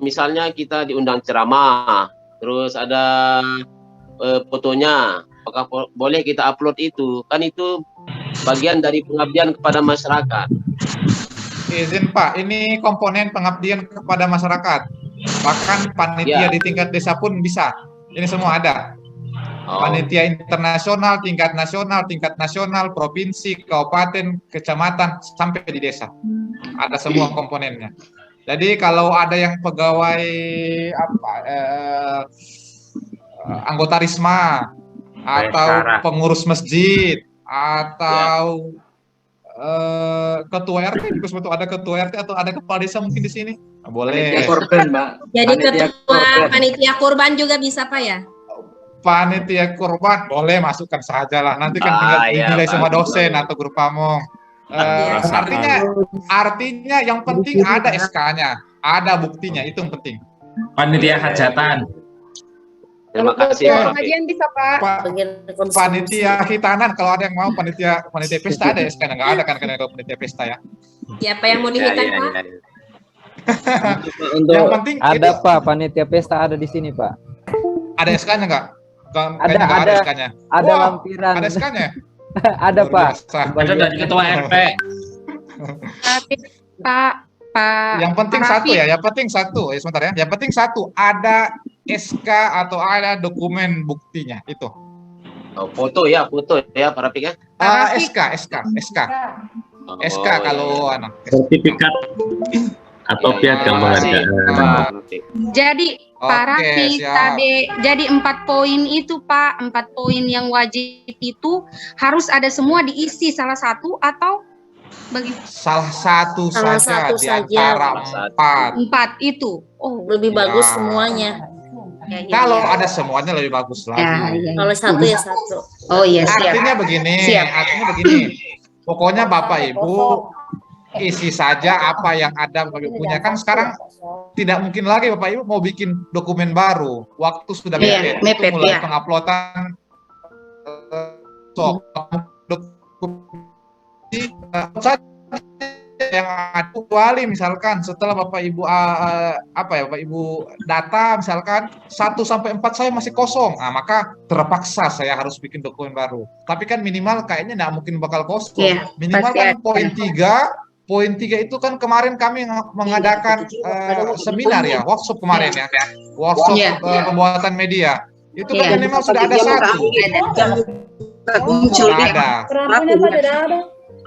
misalnya kita diundang ceramah terus ada fotonya, apakah boleh kita upload itu? Kan itu bagian dari pengabdian kepada masyarakat. Izin Pak, ini komponen pengabdian kepada masyarakat. Bahkan panitia di tingkat desa pun bisa. Ini semua ada. Panitia internasional, tingkat nasional, provinsi, kabupaten, kecamatan, sampai di desa. Ada semua komponennya. Jadi kalau ada yang pegawai anggota Risma atau pengurus masjid atau ketua RT, ada ketua RT atau ada kepala desa mungkin di sini, boleh. Jadi ketua panitia kurban juga bisa Pak ya? Panitia kurban boleh, masukkan saja lah. Nanti kan tinggal dinilai sama dosen atau guru pamong. Artinya yang penting ada SK-nya, ada buktinya, itu yang penting. Panitia hajatan. Terima kasih Pak. Pengajian bisa Pak. Panitia hitanan kalau ada yang mau, panitia pesta ada SK-nya, nggak ada kan kalau panitia pesta ya. Siapa yang mau dihitan Pak? Yang penting ada itu, Pak, panitia pesta ada di sini Pak. Ada SK-nya nggak? Ada SK-nya. Ada lampiran. Ada SK-nya. Ada Pak. Ada dari ketua RT. Pak. Yang penting satu ya. Yang penting satu. Sebentar ya. Yang penting satu, ada SK atau ada dokumen buktinya itu. Foto ya Pak Rafiq ya. SK kalau anak. Sertifikat atau piagam penghargaan. Jadi Pak Rafiq tadi jadi 4 poin itu Pak, 4 poin yang wajib itu harus ada semua diisi salah satu atau salah satu saja di antara 4 itu. Oh, lebih bagus semuanya. Kalau ada semuanya lebih bagus lagi. Kalau satu ya satu. Oh iya, Artinya begini. Pokoknya Bapak Ibu isi saja apa yang ada Bapak Ibu punya. Kan sekarang tidak mungkin lagi Bapak Ibu mau bikin dokumen baru. Waktu sudah mepet. Mulai penguploadan yang ada, kecuali misalkan setelah Bapak Ibu Bapak Ibu data misalkan 1 sampai 4 saya masih kosong, maka terpaksa saya harus bikin dokumen baru. Tapi kan minimal kayaknya nggak mungkin bakal kosong. Minimal kan poin 3 itu kan kemarin kami mengadakan seminar ya, workshop kemarin ya, workshop pembuatan media. Itu kan minimal sudah ada 1. Ada.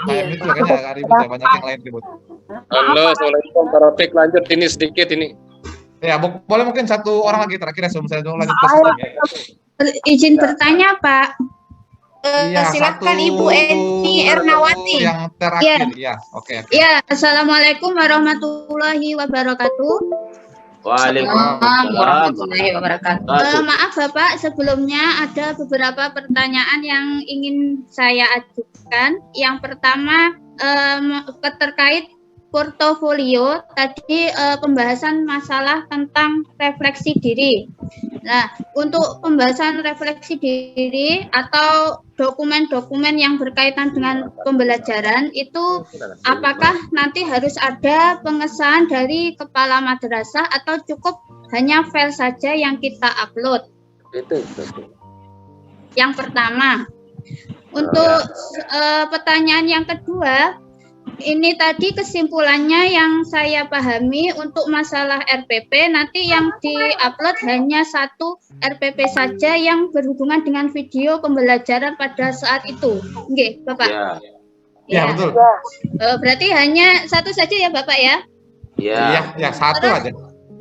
Itu kayaknya agak ribut ya, banyak yang lain ribut. Halo, Assalamualaikum Pak Rafiq, lanjut ini sedikit ini. Ya, boleh mungkin satu orang lagi terakhir sebelum saya lanjut. Izin bertanya Pak. Iya, silakan satu Ibu Eni Ernawati. yang terakhir, ya. Oke. Ya, Assalamualaikum warahmatullahi wabarakatuh. Waalaikumsalam warahmatullahi wabarakatuh. Maaf Bapak, sebelumnya ada beberapa pertanyaan yang ingin saya ajukan. Yang pertama terkait portofolio, tadi pembahasan masalah tentang refleksi diri. Nah, untuk pembahasan refleksi diri atau dokumen-dokumen yang berkaitan dengan pembelajaran itu apakah nanti harus ada pengesahan dari kepala madrasah atau cukup hanya file saja yang kita upload? Yang pertama. Untuk pertanyaan yang kedua, ini tadi kesimpulannya yang saya pahami untuk masalah RPP nanti yang diupload hanya satu RPP saja yang berhubungan dengan video pembelajaran pada saat itu. Oke, Bapak. Ya, betul. Berarti hanya satu saja ya, Bapak ya? Ya, satu aja.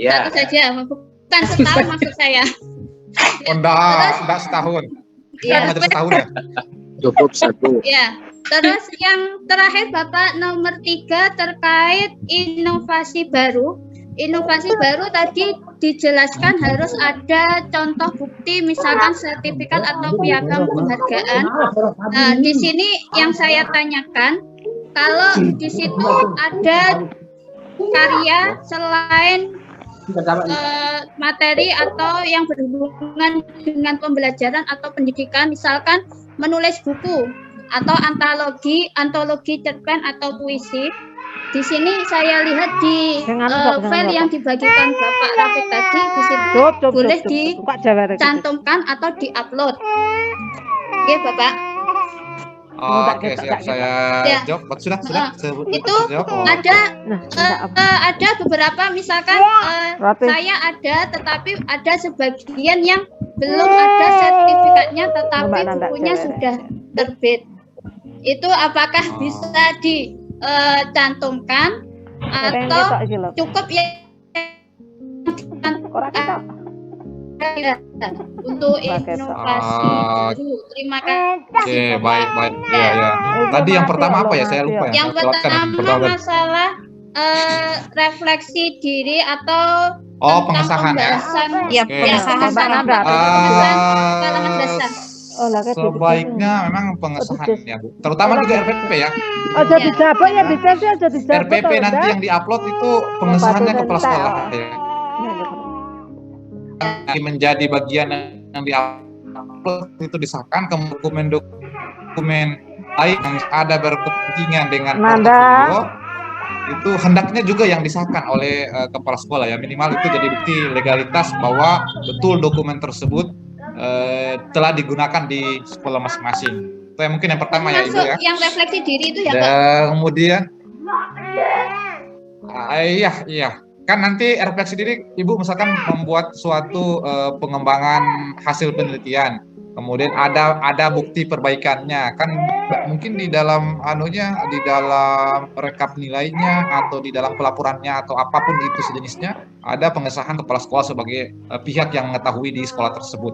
Satu saja, bukan setahun maksud saya. Enggak setahun. Ya. Ada setahun ya? Cukup satu. Ya. Terus yang terakhir Bapak nomor 3 terkait inovasi baru. Inovasi baru tadi dijelaskan harus ada contoh bukti misalkan sertifikat atau piagam penghargaan. Nah, di sini yang saya tanyakan, kalau di situ ada karya selain materi atau yang berhubungan dengan pembelajaran atau pendidikan, misalkan menulis buku atau antologi cerpen atau puisi. Di sini saya lihat di file yang dibagikan Bapak Rafiq tadi, di situ boleh dicantumkan atau diupload. Oke, Bapak. Oke, siap, saya jawab. Sudah. Itu ada beberapa, misalkan saya ada, tetapi ada sebagian yang belum ada sertifikatnya, tetapi bukunya sudah terbit. Itu apakah bisa dicantumkan atau cukup ya untuk inovasi baru? Terima kasih. Oke, baik. Ya. Tadi yang pertama apa ya? Saya lupa ya. Yang pertama masalah refleksi diri atau pengesahan ya. Pengesahan Sebaiknya memang pengesahan ya, Bu. Terutama juga RPP ya. RPP nanti yang diupload itu pengesahannya kepala sekolah ya. Menjadi bagian yang diupload itu disahkan, dokumen lain yang ada berkepentingan dengan portofolio itu hendaknya juga yang disahkan oleh kepala sekolah ya, minimal itu jadi bukti legalitas bahwa betul dokumen tersebut telah digunakan di sekolah masing-masing. Itu yang mungkin yang pertama ya, Ibu ya. Yang refleksi diri itu ya, Pak. Dan kemudian iya. Kan nanti refleksi diri Ibu misalkan membuat suatu pengembangan hasil penelitian. Kemudian ada bukti perbaikannya. Kan mungkin di dalam di dalam rekap nilainya atau di dalam pelaporannya atau apapun itu sejenisnya, ada pengesahan kepala sekolah sebagai pihak yang mengetahui di sekolah tersebut.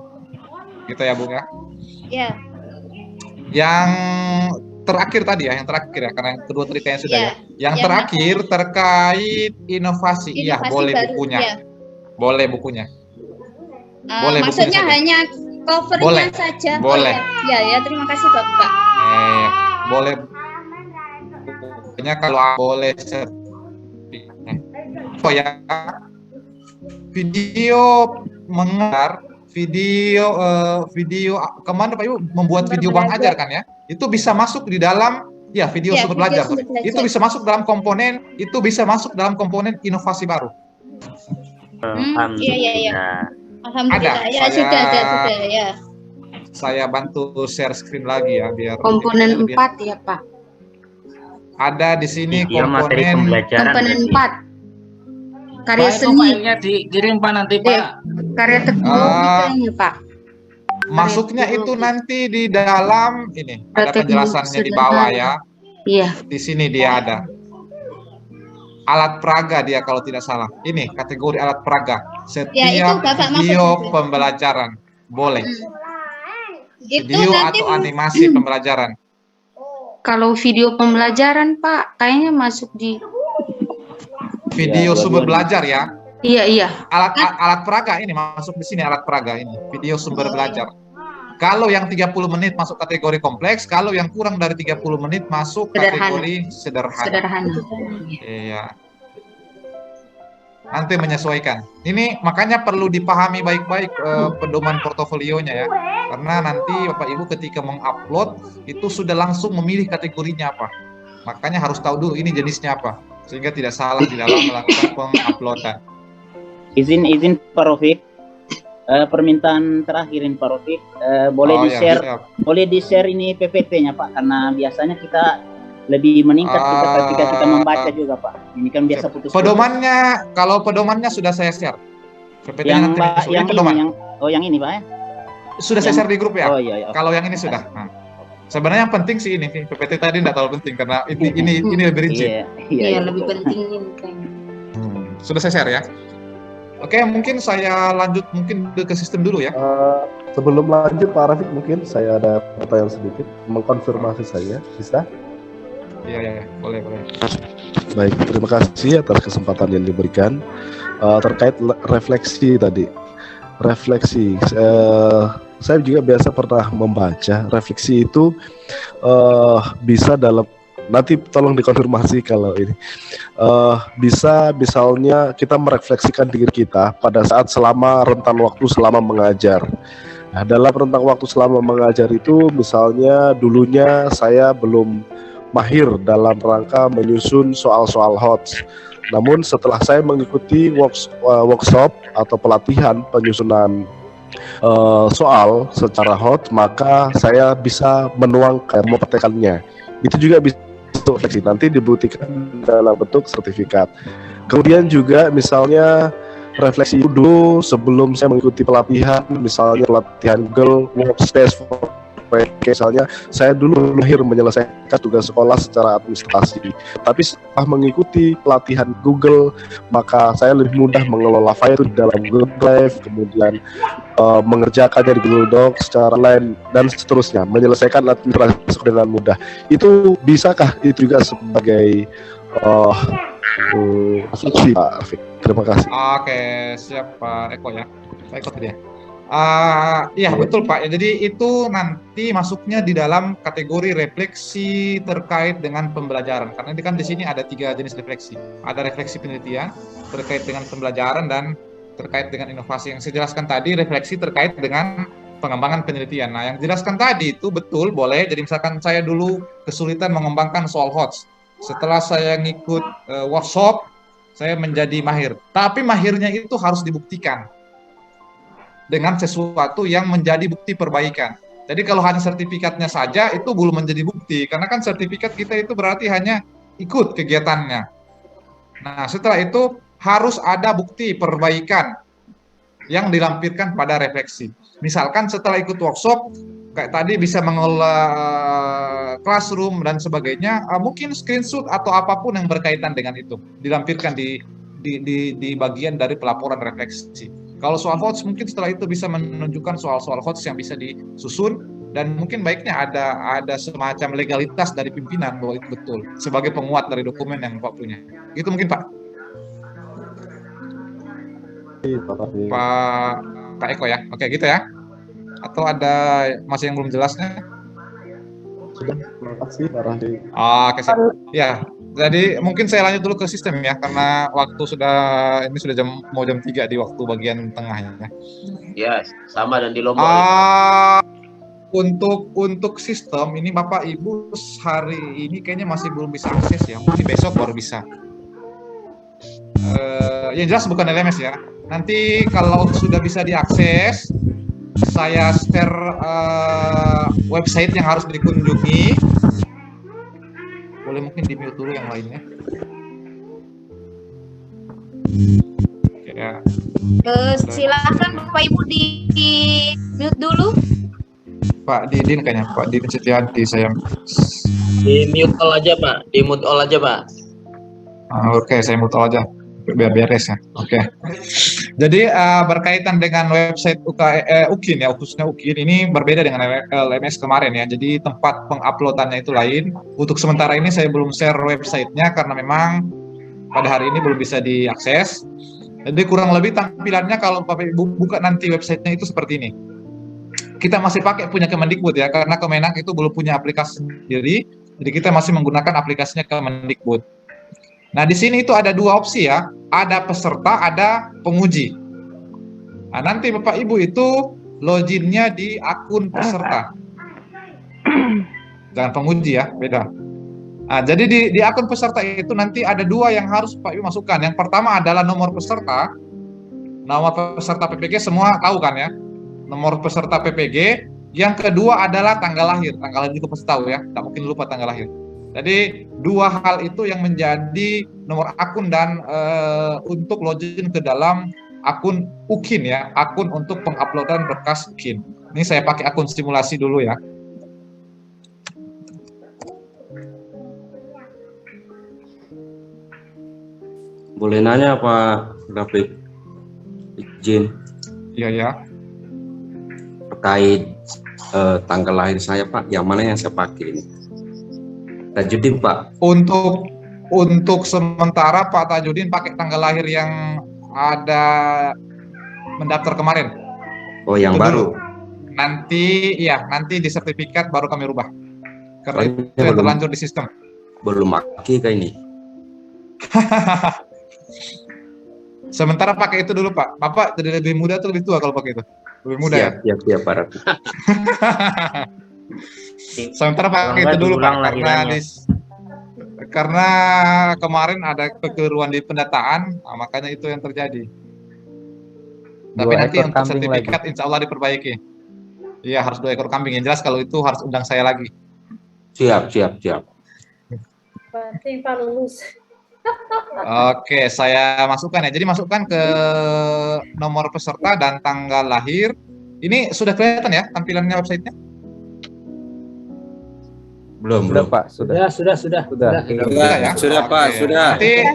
Gitu ya, Bung ya. Iya. Yang terakhir tadi ya, karena yang kedua tadi kayaknya sudah ya. Yang terakhir terkait inovasi iya, boleh baru, bukunya. Ya. Boleh bukunya. Boleh maksudnya bukunya hanya covernya saja. Boleh. Ya, terima kasih Bapak. Boleh bukunya kalau boleh ya. Video mengenal video kemana Pak Ibu membuat video bank ajar kan ya, itu bisa masuk di dalam video sumber belajar. Itu bisa masuk dalam komponen, inovasi baru. Iya. Alhamdulillah sudah ya. Saya bantu share screen lagi ya biar komponen 4 ya Pak. Ada di sini komponen 4. Karya seni. Dikirim Pak nanti Pak. Karya teknologi Pak. Masuknya itu nanti di dalam ini ada penjelasannya di bawah ya. Iya. Di sini dia ada. Alat peraga dia kalau tidak salah. Ini kategori alat peraga. Setiap video pembelajaran boleh. Video atau animasi pembelajaran? Kalau video pembelajaran Pak, kayaknya masuk di Video sumber belajar ya? Iya. Alat peraga ini masuk di sini, alat peraga ini, video sumber belajar. Kalau yang 30 menit masuk kategori kompleks, kalau yang kurang dari 30 menit masuk kategori sederhana. Iya. Nanti menyesuaikan. Ini makanya perlu dipahami baik-baik pedoman portofolionya ya. Karena nanti Bapak Ibu ketika mengupload itu sudah langsung memilih kategorinya apa. Makanya harus tahu dulu ini jenisnya apa, sehingga tidak salah di dalam melakukan penguploadan. Izin Pak Rofik, permintaan terakhirin Pak Rofik, boleh di-share ini PPT-nya Pak, karena biasanya kita lebih meningkat ketika kita membaca juga Pak. Ini kan biasa putus. Pedomannya, kalau pedomannya sudah saya share. Yang ini Pak ya? Sudah saya share di grup ya. Oh iya. Kalau yang ini sudah. Sebenarnya yang penting sih ini, PPT tadi tidak terlalu penting karena ini lebih rinci. Iya, lebih penting ini kan. Sudah saya share ya. Oke, mungkin saya lanjut ke sistem dulu ya. Sebelum lanjut Pak Rafiq, mungkin saya ada pertanyaan sedikit, mengkonfirmasi saya, bisa? Iya, boleh. Baik, terima kasih atas kesempatan yang diberikan. Terkait refleksi tadi, saya juga biasa pernah membaca refleksi itu bisa dalam, nanti tolong dikonfirmasi kalau ini bisa misalnya kita merefleksikan diri kita pada saat selama rentan waktu selama mengajar. Nah, dalam rentang waktu selama mengajar itu misalnya dulunya saya belum mahir dalam rangka menyusun soal-soal HOTS. Namun setelah saya mengikuti workshop atau pelatihan penyusunan soal secara HOTS, maka saya bisa menuangkan, mempraktekannya. Itu juga bisa refleksi, nanti dibuktikan dalam bentuk sertifikat. Kemudian juga misalnya refleksi dulu sebelum saya mengikuti pelatihan, misalnya pelatihan Google Workspace, misalnya saya dulu lahir menyelesaikan tugas sekolah secara administrasi, tapi setelah mengikuti pelatihan Google maka saya lebih mudah mengelola file di dalam Google Drive, kemudian mengerjakannya di Google Docs secara lain dan seterusnya, menyelesaikan administrasi dengan mudah. Itu bisakah itu juga sebagai refleksi Pak Rafiq? Terima kasih. Oke, siap Pak Eko ya. Pak Eko tadi ya. Iya betul Pak. Jadi itu nanti masuknya di dalam kategori refleksi terkait dengan pembelajaran. Karena ini kan di sini ada 3 jenis refleksi. Ada refleksi penelitian terkait dengan pembelajaran dan terkait dengan inovasi. Yang saya jelaskan tadi refleksi terkait dengan pengembangan penelitian. Nah, yang dijelaskan tadi itu betul boleh. Jadi misalkan saya dulu kesulitan mengembangkan soal HOTS. Setelah saya ngikut workshop, saya menjadi mahir. Tapi mahirnya itu harus dibuktikan dengan sesuatu yang menjadi bukti perbaikan. Jadi kalau hanya sertifikatnya saja itu belum menjadi bukti, karena kan sertifikat kita itu berarti hanya ikut kegiatannya. Nah, setelah itu harus ada bukti perbaikan yang dilampirkan pada refleksi. Misalkan setelah ikut workshop, kayak tadi bisa mengelola classroom dan sebagainya, mungkin screenshot atau apapun yang berkaitan dengan itu dilampirkan di bagian dari pelaporan refleksi. Kalau soal HOTS mungkin setelah itu bisa menunjukkan soal-soal HOTS yang bisa disusun, dan mungkin baiknya ada semacam legalitas dari pimpinan bahwa itu betul sebagai penguat dari dokumen yang Pak punya. Itu mungkin Pak. Pak Eko ya. Oke gitu ya. Atau ada masih yang belum jelasnya? Sudah, terima kasih Pak Rafiq. Oke, siap. Ya. Jadi mungkin saya lanjut dulu ke sistem ya, karena waktu ini sudah mau jam 3 di waktu bagian tengahnya. Ya, sama dan di Lombok. Untuk sistem ini Bapak Ibu hari ini kayaknya masih belum bisa akses ya, mungkin besok baru bisa. Yang jelas bukan LMS ya. Nanti kalau sudah bisa diakses, saya share website yang harus dikunjungi. Boleh mungkin di-mute dulu yang lainnya. Ya. Silakan Bapak Ibu di-mute dulu. Pak Didin kayaknya, Pak Didin Setiadi saya. Di-mute all aja Pak, di-mute all aja Pak. Oke, saya mute all aja biar beres ya. Oke. Jadi berkaitan dengan website UKIN ya, khususnya UKIN ini berbeda dengan LMS kemarin ya. Jadi tempat penguploadannya itu lain. Untuk sementara ini saya belum share websitenya karena memang pada hari ini belum bisa diakses. Jadi kurang lebih tampilannya kalau Bapak Ibu buka nanti websitenya itu seperti ini. Kita masih pakai punya Kemendikbud ya, karena Kemenak itu belum punya aplikasi sendiri. Jadi kita masih menggunakan aplikasinya Kemendikbud. Nah, di sini itu ada dua opsi ya, ada peserta, ada penguji. Nah, nanti Bapak Ibu itu loginnya di akun peserta. Jangan penguji ya, beda. Nah, jadi di akun peserta itu nanti ada dua yang harus Bapak Ibu masukkan. Yang pertama adalah nomor peserta. Nomor peserta PPG semua tahu kan ya? Nomor peserta PPG. Yang kedua adalah tanggal lahir. Tanggal lahir juga pasti tahu ya, tak mungkin lupa tanggal lahir. Jadi dua hal itu yang menjadi nomor akun dan untuk login ke dalam akun UKIN ya, akun untuk penguploadan berkas UKIN. Ini saya pakai akun simulasi dulu ya. Boleh nanya Pak Grafik? Izin. Iya ya. Terkait tanggal lahir saya Pak, yang mana yang saya pakai ini? Tajudin Pak. Untuk sementara Pak Tajudin pakai tanggal lahir yang ada mendaftar kemarin. Oh, yang itu baru. Dulu. Nanti di sertifikat baru kami rubah. Karena itu yang belum, terlanjur di sistem. Belum pakai kayak ini. Sementara pakai itu dulu Pak. Bapak jadi lebih muda atau lebih tua kalau pakai itu? Lebih muda siap, Pak. Sementara pakai itu dulu Pak, karena kemarin ada kekeliruan di pendataan, makanya itu yang terjadi. Tapi nanti untuk sertifikat insya Allah diperbaiki. Iya, harus 2 ekor kambing. Yang jelas kalau itu harus undang saya lagi. Siap. Berarti Pak lulus. Oke, saya masukkan ya. Jadi masukkan ke nomor peserta dan tanggal lahir. Ini sudah kelihatan ya tampilannya websitenya? Belum Pak. Sudah Ya? Sudah Pak, sudah. Nanti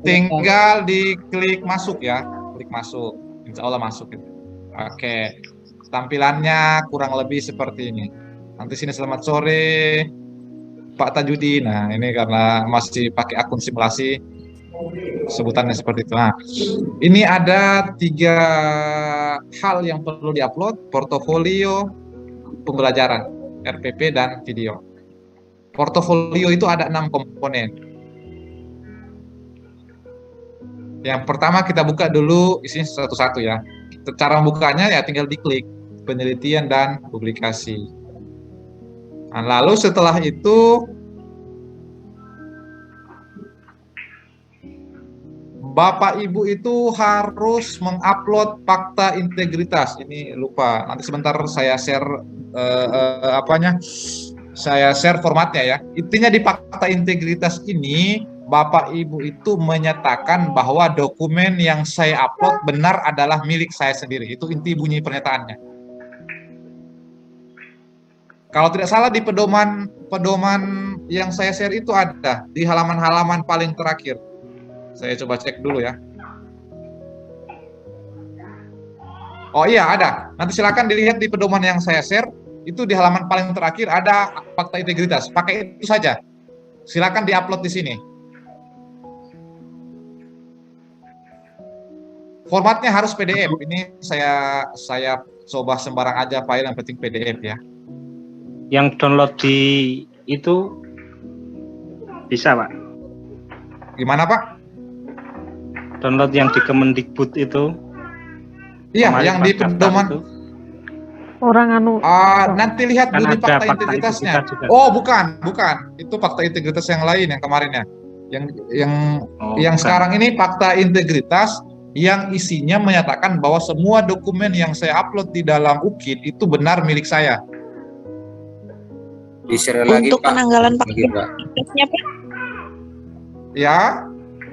tinggal diklik masuk ya, klik masuk. Insya Allah masuk. Oke, tampilannya kurang lebih seperti ini. Nanti sini selamat sore Pak Tajudin. Nah, ini karena masih pakai akun simulasi, sebutannya seperti itu. Nah, ini ada 3 hal yang perlu diupload: portofolio, pembelajaran, RPP, dan video. Portofolio itu ada 6 komponen. Yang pertama kita buka dulu isinya satu-satu ya. Cara membukanya ya tinggal diklik penelitian dan publikasi. Nah, lalu setelah itu Bapak Ibu itu harus mengupload fakta integritas. Ini lupa, nanti sebentar saya share saya share formatnya ya. Intinya di fakta integritas ini Bapak Ibu itu menyatakan bahwa dokumen yang saya upload benar adalah milik saya sendiri. Itu inti bunyi pernyataannya. Kalau tidak salah di pedoman yang saya share itu ada di halaman-halaman paling terakhir. Saya coba cek dulu ya. Oh iya ada. Nanti silakan dilihat di pedoman yang saya share. Itu di halaman paling terakhir ada fakta integritas. Pakai itu saja. Silakan diupload di sini. Formatnya harus PDF. Ini saya coba sembarang aja file, yang penting PDF ya. Yang download di itu bisa Pak? Gimana Pak? Download yang di Kemendikbud itu? Iya, yang di pedoman. Nanti lihat kan dulu di fakta integritasnya. Oh, bukan. Itu fakta integritas yang lain yang kemarin ya. Yang sekarang ini fakta integritas yang isinya menyatakan bahwa semua dokumen yang saya upload di dalam UKIN itu benar milik saya. Untuk penanggalan fakta integritasnya Pak? Ya.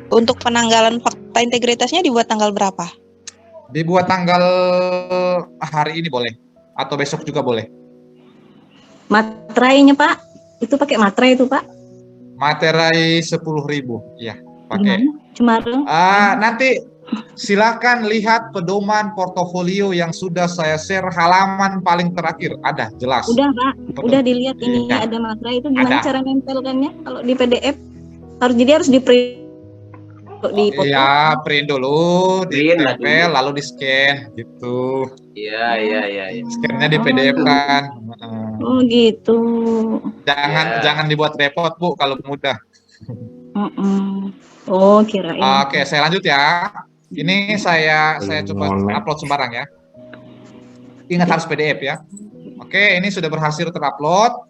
Untuk penanggalan fakta integritasnya dibuat tanggal berapa? Dibuat tanggal hari ini boleh. Atau besok juga boleh. Materainya Pak, itu pakai materai itu Pak? Materai 10.000, ya pakai. Cuma nanti Silakan lihat pedoman portofolio yang sudah saya share halaman paling terakhir. Ada, jelas. Udah, Pak. Udah dilihat ini Iya. ada matra itu gimana Ada. cara nempelkannya kalau di PDF? Harus di print di foto. Iya, print dulu, Print lah ditempel, dulu. lalu di scan gitu. Iya. Scan-nya di PDF kan. Oh gitu. Jangan dibuat repot, Bu, kalau mudah. Oh, kirain. Oke, saya lanjut ya. Ini saya coba upload sembarang ya. Ingat harus PDF ya. Oke, ini sudah berhasil terupload.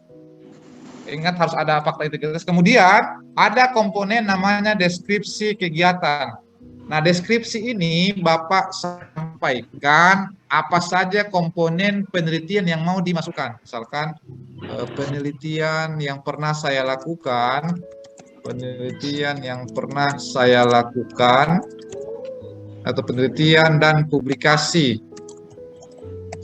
Ingat harus ada fakta integritas. Kemudian ada komponen namanya deskripsi kegiatan. Nah, deskripsi ini Bapak sampaikan apa saja komponen penelitian yang mau dimasukkan. Misalkan penelitian yang pernah saya lakukan, atau penelitian dan publikasi.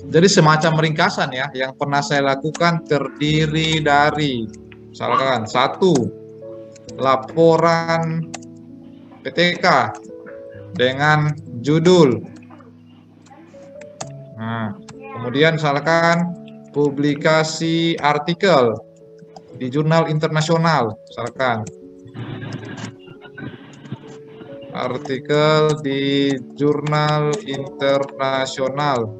Jadi semacam ringkasan ya, yang pernah saya lakukan terdiri dari misalkan 1. Laporan PTK dengan judul. Nah, kemudian misalkan publikasi artikel di jurnal internasional, misalkan artikel di jurnal internasional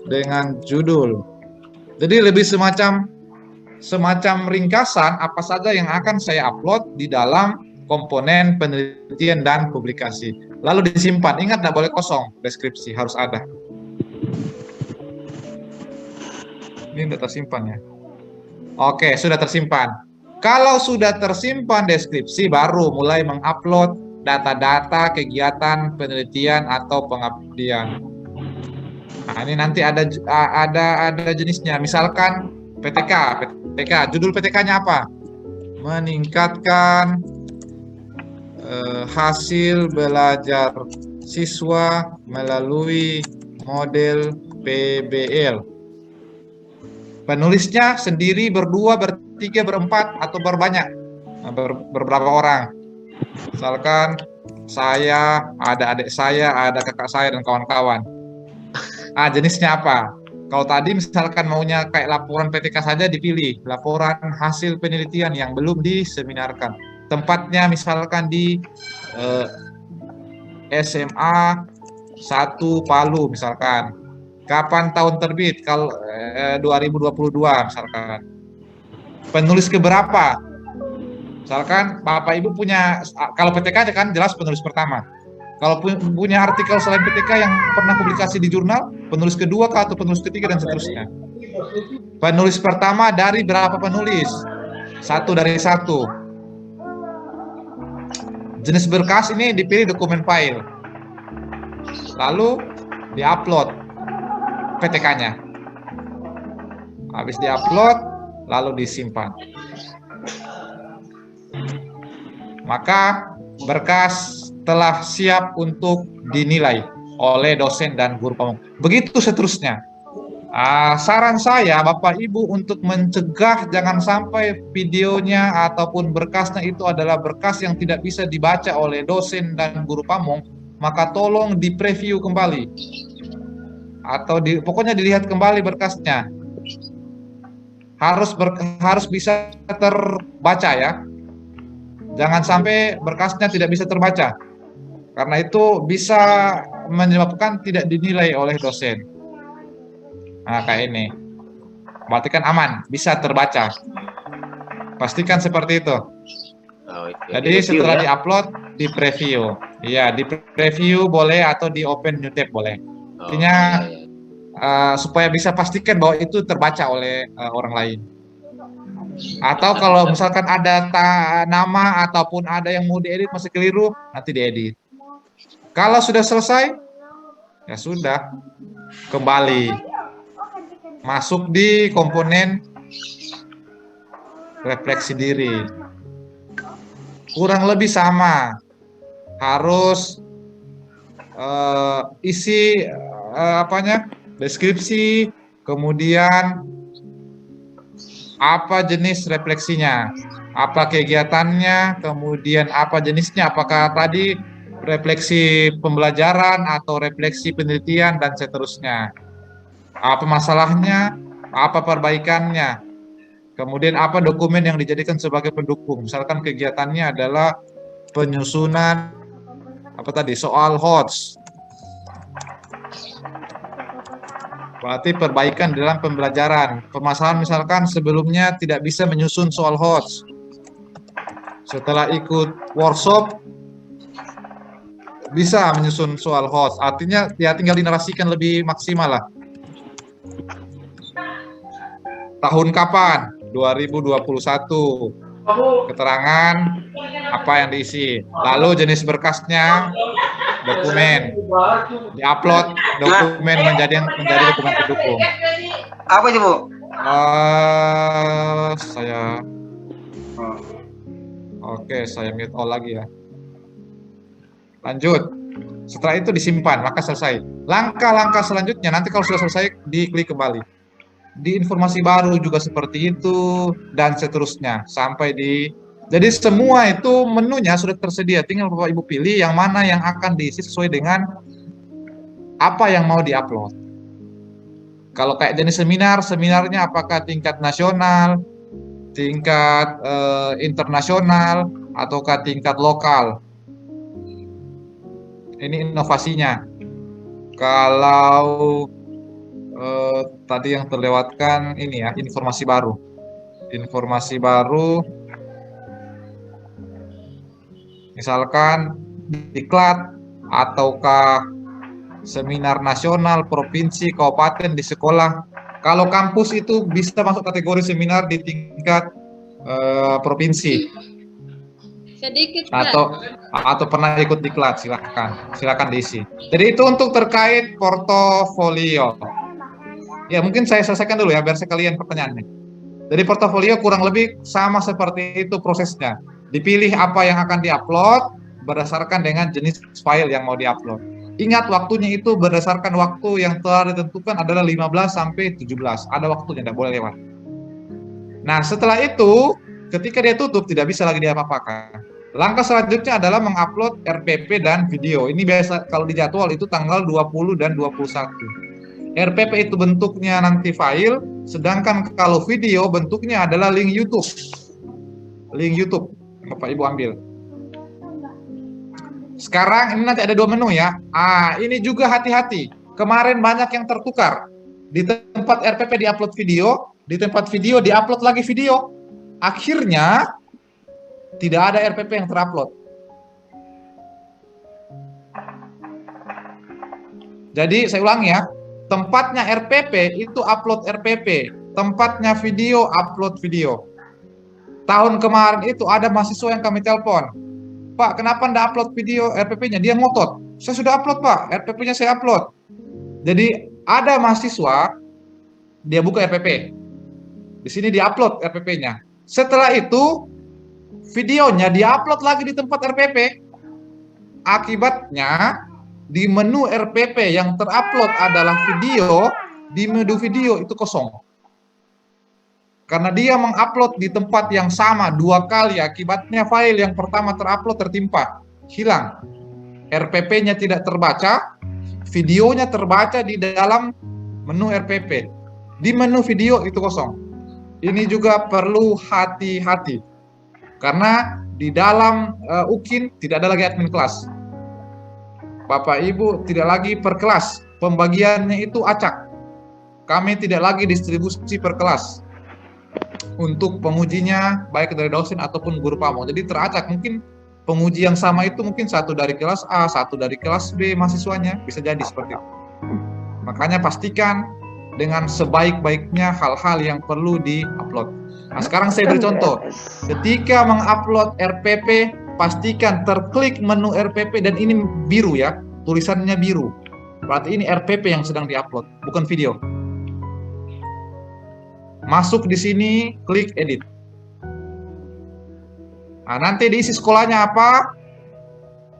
dengan judul. Jadi lebih semacam ringkasan apa saja yang akan saya upload di dalam komponen penelitian dan publikasi. Lalu disimpan. Ingat, tidak boleh kosong deskripsi, harus ada. Ini sudah tersimpan ya. Oke, sudah tersimpan. Kalau sudah tersimpan deskripsi, baru mulai mengupload data-data kegiatan penelitian atau pengabdian. Nah, ini nanti ada jenisnya. Misalkan PTK, judul PTK-nya apa? Meningkatkan hasil belajar siswa melalui model PBL. Penulisnya sendiri, berdua, bertiga, berempat, atau berbanyak, beberapa orang. Misalkan saya, ada adik saya, ada kakak saya, dan kawan-kawan. Jenisnya apa? Kalau tadi misalkan maunya kayak laporan PTK saja, dipilih laporan hasil penelitian yang belum diseminarkan. Tempatnya misalkan di SMA 1 Palu misalkan. Kapan tahun terbit? Kalau 2022 misalkan. Penulis keberapa? Misalkan Bapak Ibu punya, kalau PTK kan jelas penulis pertama. Kalau punya artikel selain PTK yang pernah publikasi di jurnal, penulis kedua atau penulis ketiga dan seterusnya. Penulis pertama dari berapa penulis? 1 dari 1. Jenis berkas ini dipilih dokumen file. Lalu diupload PTK-nya. Habis diupload, lalu disimpan. Maka berkas telah siap untuk dinilai oleh dosen dan guru pamong. Begitu seterusnya. Saran saya Bapak Ibu untuk mencegah jangan sampai videonya ataupun berkasnya itu adalah berkas yang tidak bisa dibaca oleh dosen dan guru pamong, maka tolong di-preview kembali. Atau pokoknya dilihat kembali berkasnya. Harus bisa terbaca ya. Jangan sampai berkasnya tidak bisa terbaca. Karena itu bisa menyebabkan tidak dinilai oleh dosen. Nah, kayak ini. Berarti kan aman, bisa terbaca. Pastikan seperti itu. Jadi setelah diupload, di preview. Iya, di preview boleh atau di open new tab boleh. Artinya supaya bisa pastikan bahwa itu terbaca oleh orang lain. Atau kalau misalkan ada nama ataupun ada yang mau diedit masih keliru, nanti diedit. Kalau sudah selesai, ya sudah, kembali masuk di komponen refleksi diri. Kurang lebih sama, harus isi deskripsi, kemudian apa jenis refleksinya, apa kegiatannya, kemudian apa jenisnya, apakah tadi refleksi pembelajaran atau refleksi penelitian dan seterusnya. Apa masalahnya, apa perbaikannya, kemudian apa dokumen yang dijadikan sebagai pendukung. Misalkan kegiatannya adalah penyusunan soal HOTS. Berarti perbaikan dalam pembelajaran. Permasalahan misalkan sebelumnya tidak bisa menyusun soal HOTS. Setelah ikut workshop bisa menyusun soal HOTS. Artinya ya tinggal dinarasikan lebih maksimal lah. Tahun kapan? 2021. Keterangan apa yang diisi. Lalu jenis berkasnya dokumen. Diupload dokumen menjadi dokumen pendukung. Apa itu, Bu? Saya mute all lagi ya. Lanjut. Setelah itu disimpan, maka selesai. Langkah-langkah selanjutnya nanti kalau sudah selesai diklik kembali. Di informasi baru juga seperti itu dan seterusnya sampai di. Jadi semua itu menunya sudah tersedia, tinggal Bapak Ibu pilih yang mana yang akan diisi sesuai dengan apa yang mau diupload. Kalau kayak jenis seminar, seminarnya apakah tingkat nasional, tingkat internasional, ataukah tingkat lokal. Ini inovasinya. Kalau tadi yang terlewatkan ini ya, informasi baru. Informasi baru, misalkan diklat ataukah seminar nasional, provinsi, kabupaten, di sekolah. Kalau kampus itu bisa masuk kategori seminar di tingkat provinsi. Sedikit atau pernah ikut diklat, silakan diisi. Jadi itu untuk terkait portofolio. Ya mungkin saya selesaikan dulu ya biar sekalian pertanyaannya. Jadi portofolio kurang lebih sama seperti itu prosesnya. Dipilih apa yang akan diupload berdasarkan dengan jenis file yang mau diupload. Ingat waktunya itu berdasarkan waktu yang telah ditentukan adalah 15 sampai 17. Ada waktunya, tidak boleh lewat. Nah setelah itu ketika dia tutup tidak bisa lagi diapa-apakan. Langkah selanjutnya adalah mengupload RPP dan video. Ini biasa kalau di jadwal itu tanggal 20 dan 21. RPP itu bentuknya nanti file, sedangkan kalau video bentuknya adalah link YouTube. Link YouTube, Bapak Ibu ambil. Sekarang ini nanti ada 2 menu ya. Ini juga hati-hati. Kemarin banyak yang tertukar. Di tempat RPP diupload video, di tempat video diupload lagi video. Akhirnya tidak ada RPP yang terupload. Jadi saya ulangi ya. Tempatnya RPP itu upload RPP, tempatnya video upload video. Tahun kemarin itu ada mahasiswa yang kami telepon, Pak, kenapa nggak upload video RPP-nya? Dia ngotot, saya sudah upload Pak, RPP-nya saya upload. Jadi ada mahasiswa, dia buka RPP, di sini dia upload RPP-nya. Setelah itu videonya dia upload lagi di tempat RPP. Akibatnya di menu RPP yang terupload adalah video, di menu video itu kosong. Karena dia mengupload di tempat yang sama 2 kali, akibatnya file yang pertama terupload tertimpa, hilang. RPP-nya tidak terbaca, videonya terbaca di dalam menu RPP. Di menu video itu kosong. Ini juga perlu hati-hati. Karena di dalam UKIN tidak ada lagi admin kelas. Bapak Ibu tidak lagi per kelas, pembagiannya itu acak. Kami tidak lagi distribusi per kelas untuk pengujinya baik dari dosen ataupun guru pamong. Jadi teracak, mungkin penguji yang sama itu mungkin 1 dari kelas A, 1 dari kelas B mahasiswanya, bisa jadi seperti itu. Makanya pastikan dengan sebaik-baiknya hal-hal yang perlu di-upload. Nah sekarang saya beri contoh, ketika mengupload RPP, pastikan terklik menu RPP dan ini biru ya, tulisannya biru. Berarti ini RPP yang sedang diupload, bukan video. Masuk di sini, klik edit. Nah, nanti diisi sekolahnya apa,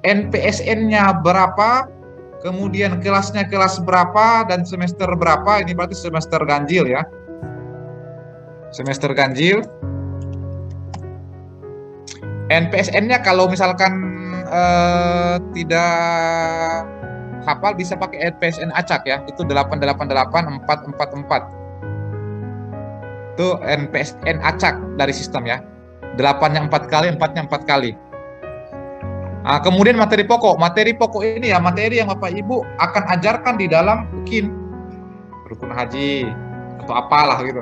NPSN-nya berapa, kemudian kelasnya kelas berapa dan semester berapa. Ini berarti semester ganjil ya. Semester ganjil. NPSN-nya kalau misalkan tidak hafal bisa pakai NPSN acak ya, itu 8884444. Itu NPSN acak dari sistem ya. 8-nya 4 kali, 4-nya 4 kali. Nah, kemudian materi pokok. Materi pokok ini ya materi yang Bapak Ibu akan ajarkan di dalam mungkin rukun haji atau apalah gitu.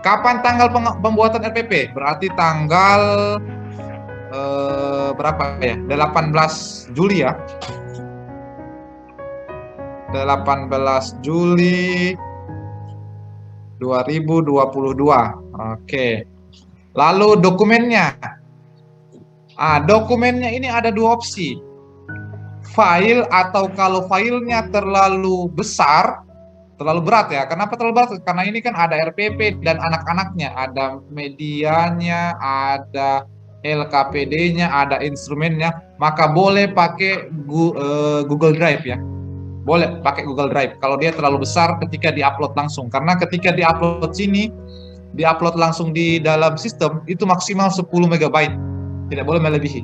Kapan tanggal pembuatan RPP? Berarti tanggal berapa ya? 18 Juli ya. 18 Juli 2022. Oke. Lalu dokumennya. Dokumennya ini ada 2 opsi. File atau kalau filenya terlalu besar, terlalu berat ya. Kenapa terlalu berat? Karena ini kan ada RPP dan anak-anaknya, ada medianya, ada LKPD-nya, ada instrumennya, maka boleh pakai Google Drive ya. Boleh pakai Google Drive kalau dia terlalu besar ketika diupload langsung. Karena ketika diupload sini, diupload langsung di dalam sistem itu maksimal 10 MB. Tidak boleh melebihi.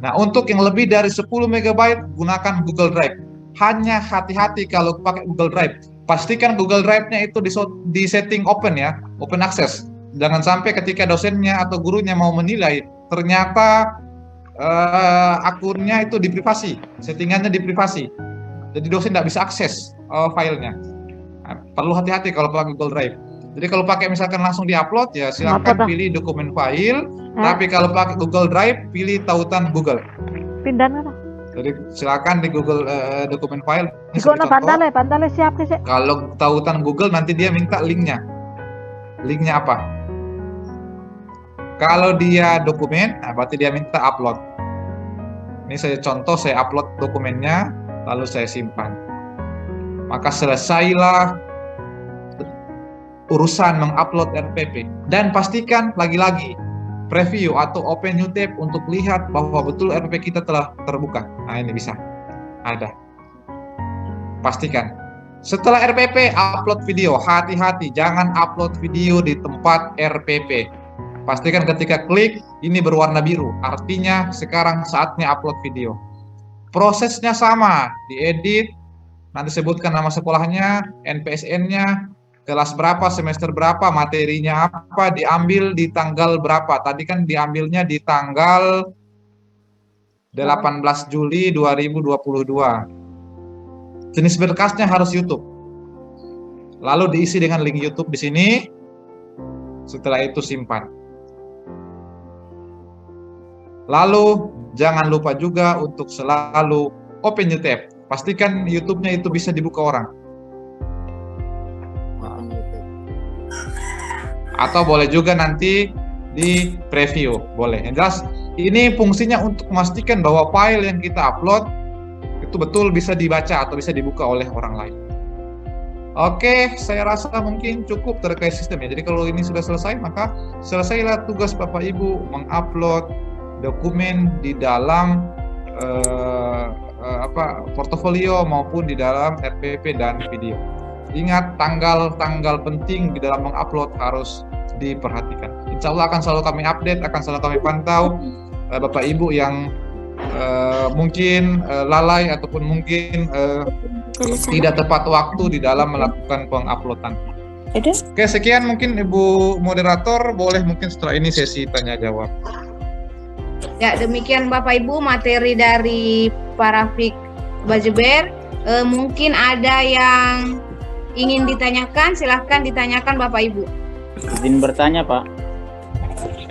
Nah, untuk yang lebih dari 10 MB gunakan Google Drive. Hanya hati-hati kalau pakai Google Drive. Pastikan Google Drive-nya itu di setting open ya, open access. Jangan sampai ketika dosennya atau gurunya mau menilai, ternyata akunnya itu di privasi, settingannya di privasi. Jadi dosen tidak bisa akses filenya. Nah, perlu hati-hati kalau pakai Google Drive. Jadi kalau pakai misalkan langsung diupload ya silakan pilih dokumen file. Tapi kalau pakai Google Drive pilih tautan Google. Pindahan apa? Jadi silakan di Google dokumen file. Ikono pantale siap sih. Kalau tautan Google nanti dia minta linknya. Linknya apa? Kalau dia dokumen, nah berarti dia minta upload. Ini saya contoh, saya upload dokumennya, lalu saya simpan. Maka selesailah urusan mengupload RPP. Dan pastikan lagi-lagi preview atau open new tab untuk lihat bahwa betul RPP kita telah terbuka. Nah ini bisa, ada. Pastikan. Setelah RPP, upload video. Hati-hati, jangan upload video di tempat RPP. Pastikan ketika klik, ini berwarna biru. Artinya sekarang saatnya upload video. Prosesnya sama, diedit, nanti sebutkan nama sekolahnya, NPSN-nya, kelas berapa, semester berapa, materinya apa, diambil di tanggal berapa. Tadi kan diambilnya di tanggal 18 Juli 2022. Jenis berkasnya harus YouTube. Lalu diisi dengan link YouTube di sini. Setelah itu simpan. Lalu jangan lupa juga untuk selalu open new tab. Pastikan YouTube-nya itu bisa dibuka orang. Atau boleh juga nanti di preview, boleh. Yang jelas ini fungsinya untuk memastikan bahwa file yang kita upload itu betul bisa dibaca atau bisa dibuka oleh orang lain. Oke, saya rasa mungkin cukup terkait sistemnya. Jadi kalau ini sudah selesai, maka selesailah tugas Bapak Ibu mengupload dokumen di dalam portofolio maupun di dalam RPP dan video. Ingat tanggal-tanggal penting di dalam mengupload harus diperhatikan. Insya Allah akan selalu kami update, akan selalu kami pantau Bapak Ibu yang mungkin lalai ataupun mungkin tidak tepat waktu di dalam melakukan penguploadan. Oke, sekian mungkin Ibu Moderator, boleh mungkin setelah ini sesi tanya jawab. Ya, demikian Bapak Ibu materi dari Pak Rafiq Bajeber. Mungkin ada yang ingin ditanyakan, silahkan ditanyakan Bapak Ibu. Izin bertanya Pak.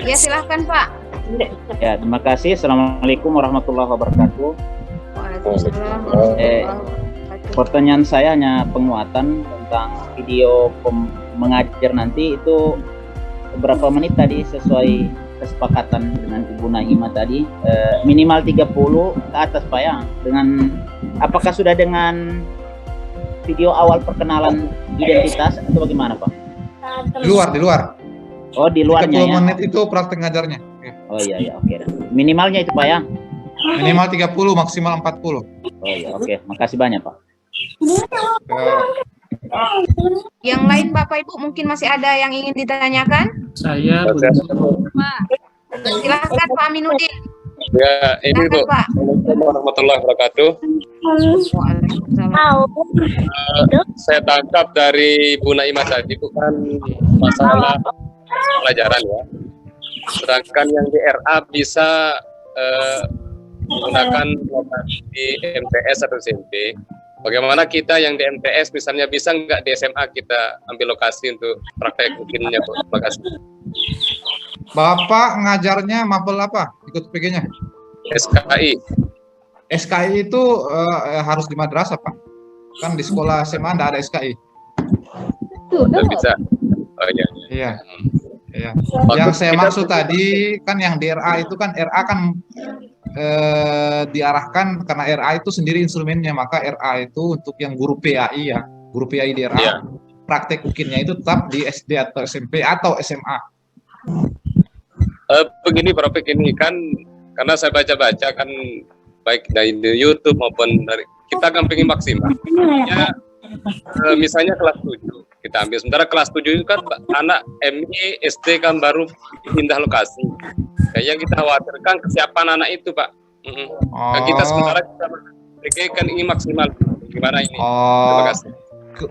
Ya silahkan Pak. Ya, terima kasih. Assalamualaikum warahmatullahi wabarakatuh. Pertanyaan saya hanya penguatan tentang video mengajar nanti itu berapa menit tadi sesuai kesepakatan dengan Ibu Naima tadi, minimal 30 ke atas Pak ya. Dengan apakah sudah dengan video awal perkenalan identitas atau bagaimana Pak? Di luar. Oh, di luarnya 30 ya. menit itu praktek ngajarnya. Oh iya oke. Minimalnya itu Pak ya. Minimal 30, maksimal 40. Oh iya, oke. Makasih banyak Pak. Yang lain Bapak Ibu mungkin masih ada yang ingin ditanyakan? Saya Pak. Silahkan Pak Aminuddin. Ya, ini Bu. Assalamualaikum warahmatullahi wabarakatuh. Saya tangkap dari Bu Naimah tadi bukan masalah pelajaran ya. Sedangkan yang di RA bisa menggunakan lokasi MTS atau SMP. Bagaimana kita yang di MTS misalnya bisa nggak di SMA kita ambil lokasi untuk praktek mungkinnya Bu? Terima kasih. Bapak ngajarnya mapel apa? Ikut PG-nya? SKI. SKI itu harus di madrasah, Pak. Kan di sekolah SMA nggak ada SKI. Tidak bisa. Oh iya. Iya. Iya. Yang saya maksud tadi kan yang di RA itu kan RA kan diarahkan karena RA itu sendiri instrumennya, maka RA itu untuk yang guru PAI ya, guru PAI di RA. Iya. Praktek UKIN-nya itu tetap di SD atau SMP atau SMA. Begini Prof, begini kan karena saya baca-baca kan baik dari YouTube maupun dari kita kan pengen maksimal. Ya, misalnya kelas 7 kita ambil, sementara kelas 7 itu kan anak MI SD kan baru pindah lokasi. Kayaknya kita khawatirkan kesiapan anak itu Pak. Kan kita sementara kita kan ingin maksimal. Gimana ini? Terima kasih.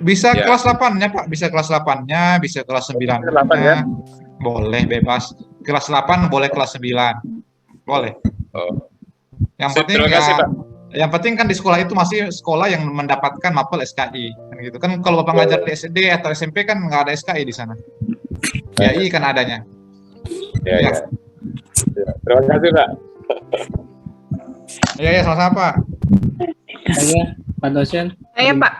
Bisa Ya. kelas 8-nya Pak, bisa kelas 8-nya, bisa kelas 9-nya. 8 ya? Boleh bebas. Kelas 8 boleh kelas 9. Boleh. Oh. Yang penting Terima kasih, ya, Pak. yang penting kan di sekolah itu masih sekolah yang mendapatkan mapel SKI kan gitu. Kan kalau Bapak ngajar di SD atau SMP kan nggak ada SKI di sana. PAI kan adanya. Ya, ya. Terima kasih Pak. Iya, sama-sama Pak. Saya Pak dosen. Saya Pak.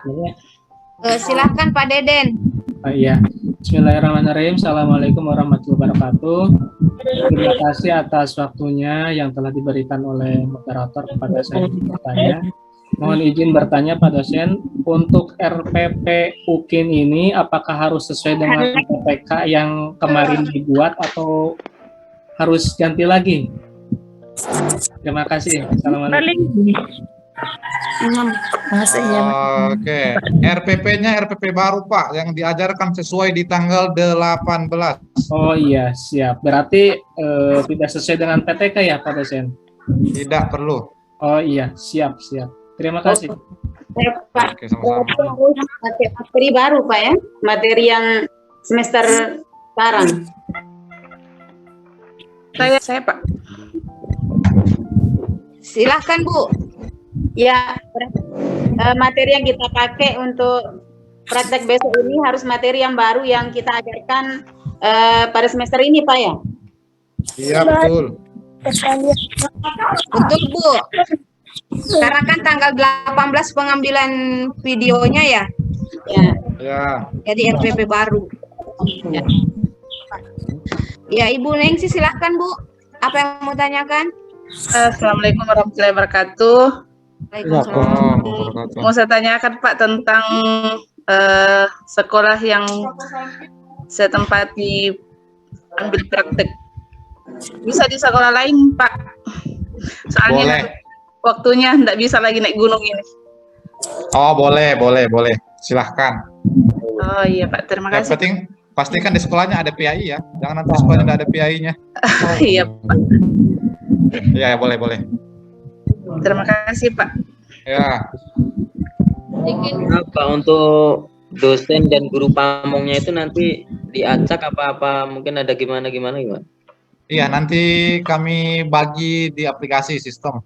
Silahkan Pak Deden. Iya. Bismillahirrahmanirrahim. Assalamualaikum warahmatullahi wabarakatuh. Terima kasih atas waktunya yang telah diberikan oleh moderator kepada saya bertanya. Mohon izin bertanya Pak dosen, untuk RPP UKIN ini apakah harus sesuai dengan PPK yang kemarin dibuat atau harus ganti lagi? Terima kasih. Assalamualaikum. Oke, RPP-nya RPP baru Pak, yang diajarkan sesuai di tanggal 18. Oh iya, siap. Berarti tidak sesuai dengan PTK ya Pak dosen? Tidak perlu. Oh iya, siap. Terima kasih. Pak, Oke, sama-sama. materi baru Pak ya, materi yang semester sekarang. Saya Pak. Silahkan Bu. Ya, materi yang kita pakai untuk praktek besok ini harus materi yang baru yang kita ajarkan pada semester ini Pak ya? Iya, betul. Betul Bu. Karena kan tanggal 18 pengambilan videonya ya. Ya. Jadi RPP baru. Ya. Ya, Ibu Nengsi silahkan Bu. Apa yang mau tanyakan? Assalamualaikum warahmatullahi wabarakatuh. Waalaikumsalam. Mau saya tanyakan Pak tentang sekolah yang saya tempati ambil praktek. Bisa di sekolah lain Pak? Soalnya Boleh. waktunya tidak bisa lagi naik gunung ini. Oh, boleh. Silahkan. Oh iya Pak, terima Yang kasih. penting pastikan di sekolahnya ada PAI ya. Jangan nanti sekolahnya nggak ada PAI-nya. Iya Pak. Iya, boleh. Terima kasih Pak. Ya. Apa untuk dosen dan guru pamongnya itu nanti diacak apa mungkin ada gimana? Iya, nanti kami bagi di aplikasi sistem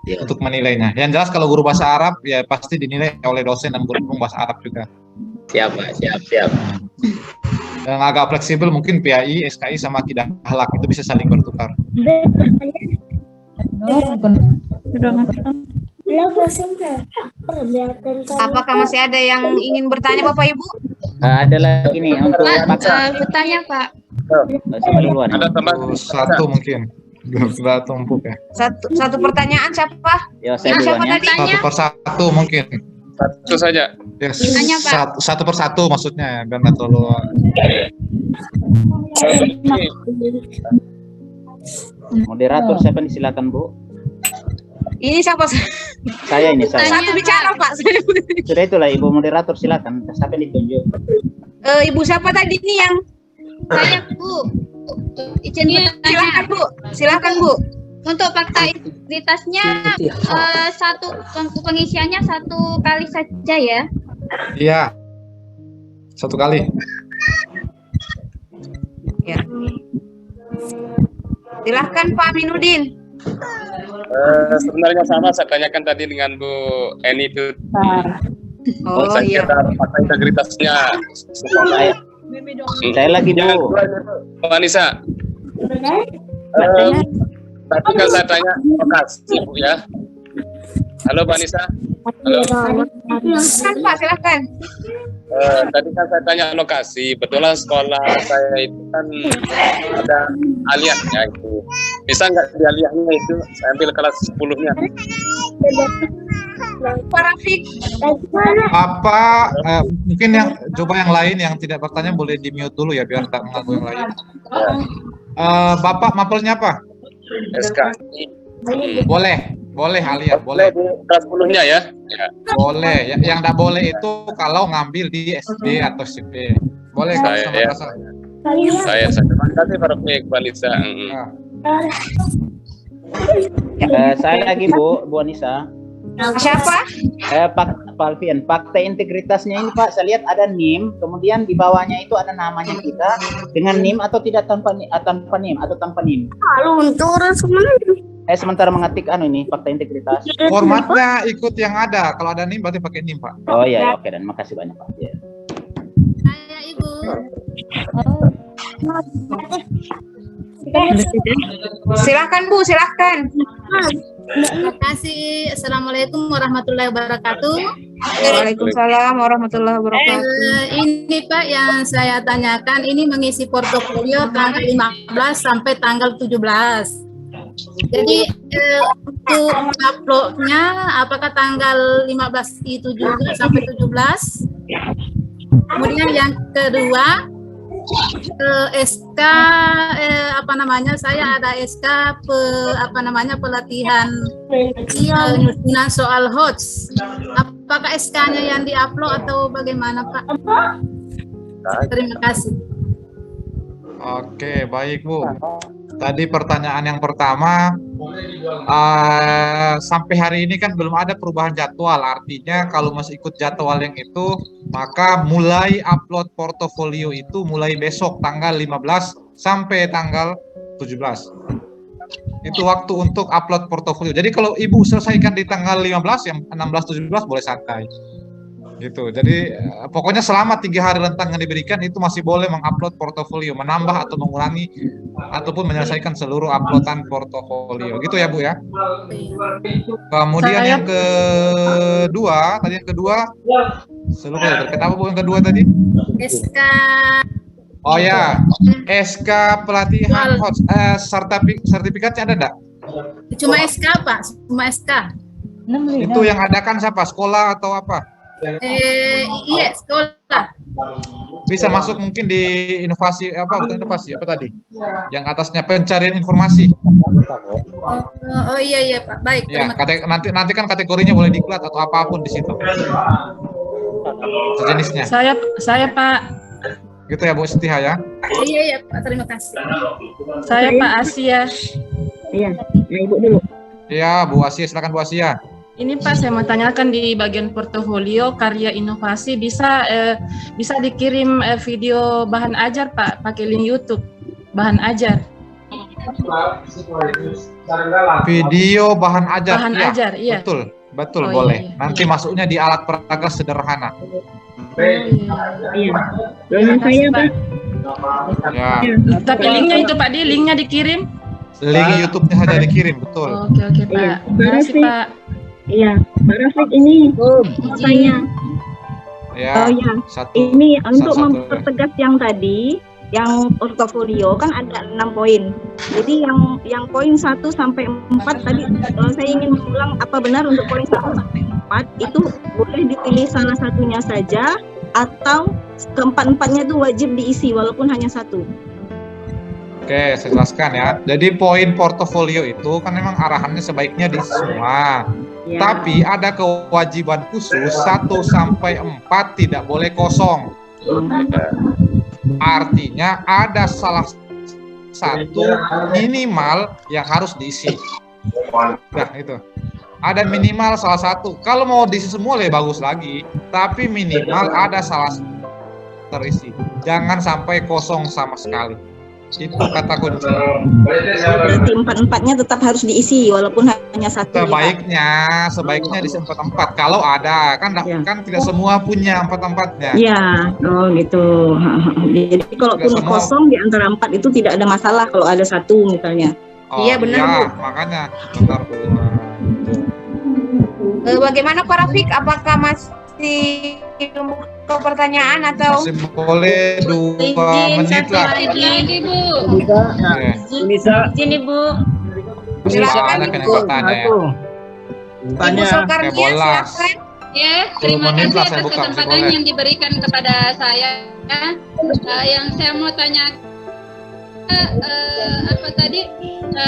untuk menilainya. Yang jelas kalau guru bahasa Arab ya pasti dinilai oleh dosen dan guru bahasa Arab juga. Siap Pak, siap. Yang agak fleksibel mungkin PAI, SKI sama Akidah Akhlak itu bisa saling bertukar. Apakah masih ada yang ingin bertanya Bapak Ibu? Ada lagi nih untuk Bertanya Pak. siapa duluan? Ada teman satu mungkin. Sudah tumpuk ya. Satu pertanyaan siapa? Ya, saya Ibu siapa duluan ya. tadi? Satu persatu mungkin. Satu saja. Yes. Tanya, Pak. Satu persatu maksudnya biar nggak terlalu. Moderator siapa nih, silakan Bu. Ini siapa? Saya ini saya. Satu bicara Pak. Sudah itulah Ibu moderator, silakan. Siapa yang ditunjuk? Ibu siapa tadi nih yang? Saya Bu. Silakan Bu. Untuk fakta integritasnya pengisiannya 1 kali saja ya. Iya. 1 kali. Ya. Silahkan Pak Aminuddin. Sebenarnya sama saya tanyakan tadi dengan Bu Eni itu. Oh iya. Fakta integritasnya. Saya lagi Bu. Bu Anissa. Tadi kan saya tanya lokasi Bu ya. Halo Bu Anissa. Halo. Silakan Pak, silakan. Tadi kan saya tanya lokasi, betulan sekolah saya itu kan ada aliyahnya itu. Bisa nggak di aliyahnya itu? Saya ambil kelas 10-nya. Pak Rafiq. Apa mungkin yang coba yang lain yang tidak bertanya boleh di mute dulu ya biar tak mengganggu yang lain. Bapak mapelnya apa? SK. Boleh Alia, boleh. Kelas 10-nya ya? Ya. Boleh. Yang enggak boleh itu kalau ngambil di SD atau SMP. Boleh kan sama ya. Saya terima kasih Pak Rafiq, Bu Anissa. Saya lagi Bu Anissa. Siapa? Pak Alfian. Fakta integritasnya ini Pak, saya lihat ada NIM, kemudian di bawahnya itu ada namanya kita dengan NIM atau tidak tanpa NIM atau tanpa NIM. Luntur semuanya. Sementara mengetik ini fakta integritas. Formatnya ikut yang ada. Kalau ada NIM berarti pakai NIM, Pak. Oh iya, oke, dan makasih banyak Pak. Ya. Saya Ibu. Silakan Bu, silakan. Terima kasih. Assalamualaikum warahmatullahi wabarakatuh. Waalaikumsalam warahmatullahi wabarakatuh. Ini Pak yang saya tanyakan, ini mengisi portofolio tanggal 15 sampai tanggal 17. Jadi untuk uploadnya apakah tanggal 15 itu juga sampai 17? Kemudian yang kedua SK saya ada SK pelatihan penyusunan soal HOTS. Apakah SK-nya yang diupload atau bagaimana Pak? Terima kasih. Oke, baik Bu. Tadi pertanyaan yang pertama, sampai hari ini kan belum ada perubahan jadwal. Artinya kalau masih ikut jadwal yang itu, maka mulai upload portofolio itu mulai besok tanggal 15 sampai tanggal 17. Itu waktu untuk upload portofolio. Jadi kalau Ibu selesaikan di tanggal 15, yang 16-17 boleh santai. Gitu. Jadi pokoknya selama 3 hari rentang yang diberikan itu masih boleh mengupload portofolio, menambah atau mengurangi ataupun menyelesaikan seluruh uploadan portofolio. Gitu ya Bu ya. Kemudian yang kedua, seluruh terkait apa Bu yang kedua tadi? SK. Oh ya, SK pelatihan HOTS, sertifikatnya ada enggak? Cuma SK Pak, cuma SK. Itu yang adakan siapa? Sekolah atau apa? Iya, sekolah. Bisa masuk mungkin di inovasi apa tadi? Yang atasnya pencarian informasi. Oh iya Pak, baik. Ya, nanti kan kategorinya boleh diklat atau apapun di situ. Sejenisnya. Saya Pak. Gitu ya Bu Setiha ya. Iya Pak, terima kasih. Saya Pak Asia. Iya, Ibu dulu. Iya, Bu Asia, silakan Bu Asia. Ini Pak, saya mau tanyakan di bagian portofolio karya inovasi bisa dikirim video bahan ajar Pak, pakai link YouTube bahan ajar. Video bahan ajar. Bahan ya, ajar, iya. Betul boleh. Iya. Nanti masuknya di alat peraga sederhana. Iya. Belum saya Pak. Ya. Tapi linknya itu Pak, linknya dikirim. Link YouTube-nya saja dikirim, betul. Oke Pak. Terima kasih Pak. Iya, Pak Rafiq ini mau tanya. Ya, ini untuk mempertegas yang tadi, yang portofolio kan ada 6 poin. Jadi yang poin 1 sampai 4 tadi saya ingin mengulang, apa benar untuk poin 1 sampai 4 itu boleh dipilih salah satunya saja atau keempat-empatnya itu wajib diisi walaupun hanya 1? Oke, saya jelaskan ya. Jadi poin portofolio itu kan memang arahannya sebaiknya di semua. Ya. Tapi ada kewajiban khusus 1 sampai 4 tidak boleh kosong. Artinya ada salah satu minimal yang harus diisi. Nah itu. Ada minimal salah satu. Kalau mau diisi semua lebih bagus lagi. Tapi minimal ada salah satu terisi. Jangan sampai kosong sama sekali. Itu kata kunci. Berarti 4-4-nya tetap harus diisi walaupun hanya satu. Sebaiknya diisi 4-4 kalau ada. Kan tidak semua punya 4-4-nya. Iya, oh gitu. Jadi kalaupun kosong di antara 4 itu tidak ada masalah kalau ada satu misalnya. Oh, iya benar Bu. Makanya bentar Bu. Bagaimana Pak Rafiq? Apakah masih membuka pertanyaan atau masih boleh 2 menit lah? Lagi Bu. Bisa. Sini Bu. Silakan Ibu. Ibu Soekarnia, silakan. Ya, terima kasih atas kesempatan yang diberikan kepada saya. Yang saya mau tanya apa tadi,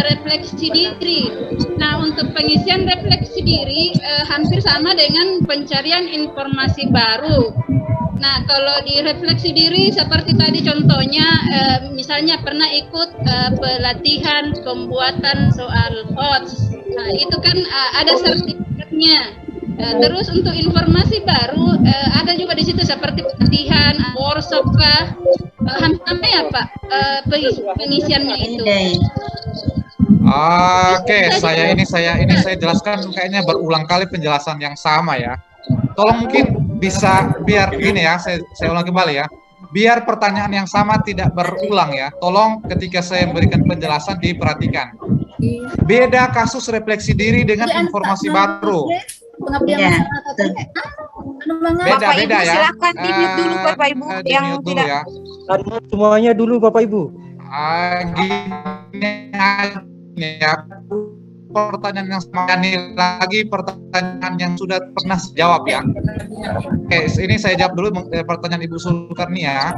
refleksi diri. Nah, untuk pengisian refleksi diri hampir sama dengan pencarian informasi baru. Nah, kalau di refleksi diri seperti tadi contohnya, misalnya pernah ikut pelatihan pembuatan soal HOTS. Nah, itu kan ada sertifikatnya. Terus untuk informasi baru ada juga di situ seperti pelatihan, workshop kah, hampir ya Pak pengisiannya itu. Oke, saya jelaskan kayaknya berulang kali penjelasan yang sama ya. Tolong mungkin bisa biar gini ya, saya ulang kembali ya. Biar pertanyaan yang sama tidak berulang ya. Tolong ketika saya memberikan penjelasan diperhatikan. Beda kasus refleksi diri dengan informasi baru. Beda ya. Silakan di-mute dulu Bapak Ibu yang tidak. Ya. Semuanya dulu Bapak Ibu. Gini ya. Pertanyaan yang sama lagi, pertanyaan yang sudah pernah jawab ya. Oke, ini saya jawab dulu pertanyaan Ibu Soekarnia.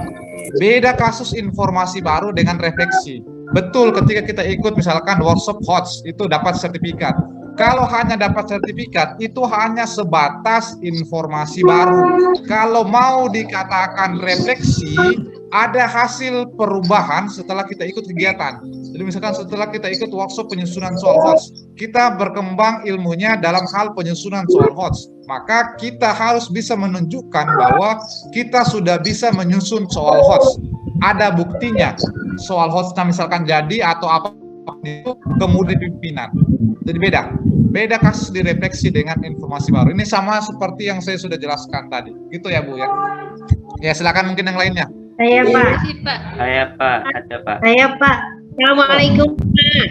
Beda kasus informasi baru dengan refleksi. Betul, ketika kita ikut misalkan workshop HOTS itu dapat sertifikat. Kalau hanya dapat sertifikat itu hanya sebatas informasi baru. Kalau mau dikatakan refleksi, ada hasil perubahan setelah kita ikut kegiatan. Jadi misalkan setelah kita ikut workshop penyusunan soal HOTS, kita berkembang ilmunya dalam hal penyusunan soal HOTS. Maka kita harus bisa menunjukkan bahwa kita sudah bisa menyusun soal HOTS. Ada buktinya. Soal HOTS-nya misalkan jadi atau apa itu kemudian pimpinan. Jadi beda kasus direfleksi dengan informasi baru. Ini sama seperti yang saya sudah jelaskan tadi. Gitu ya Bu ya. Ya silakan mungkin yang lainnya. Saya Pak. Terima kasih, Pak. Saya Pak, ada Pak. Saya Pak. Assalamualaikum Pak.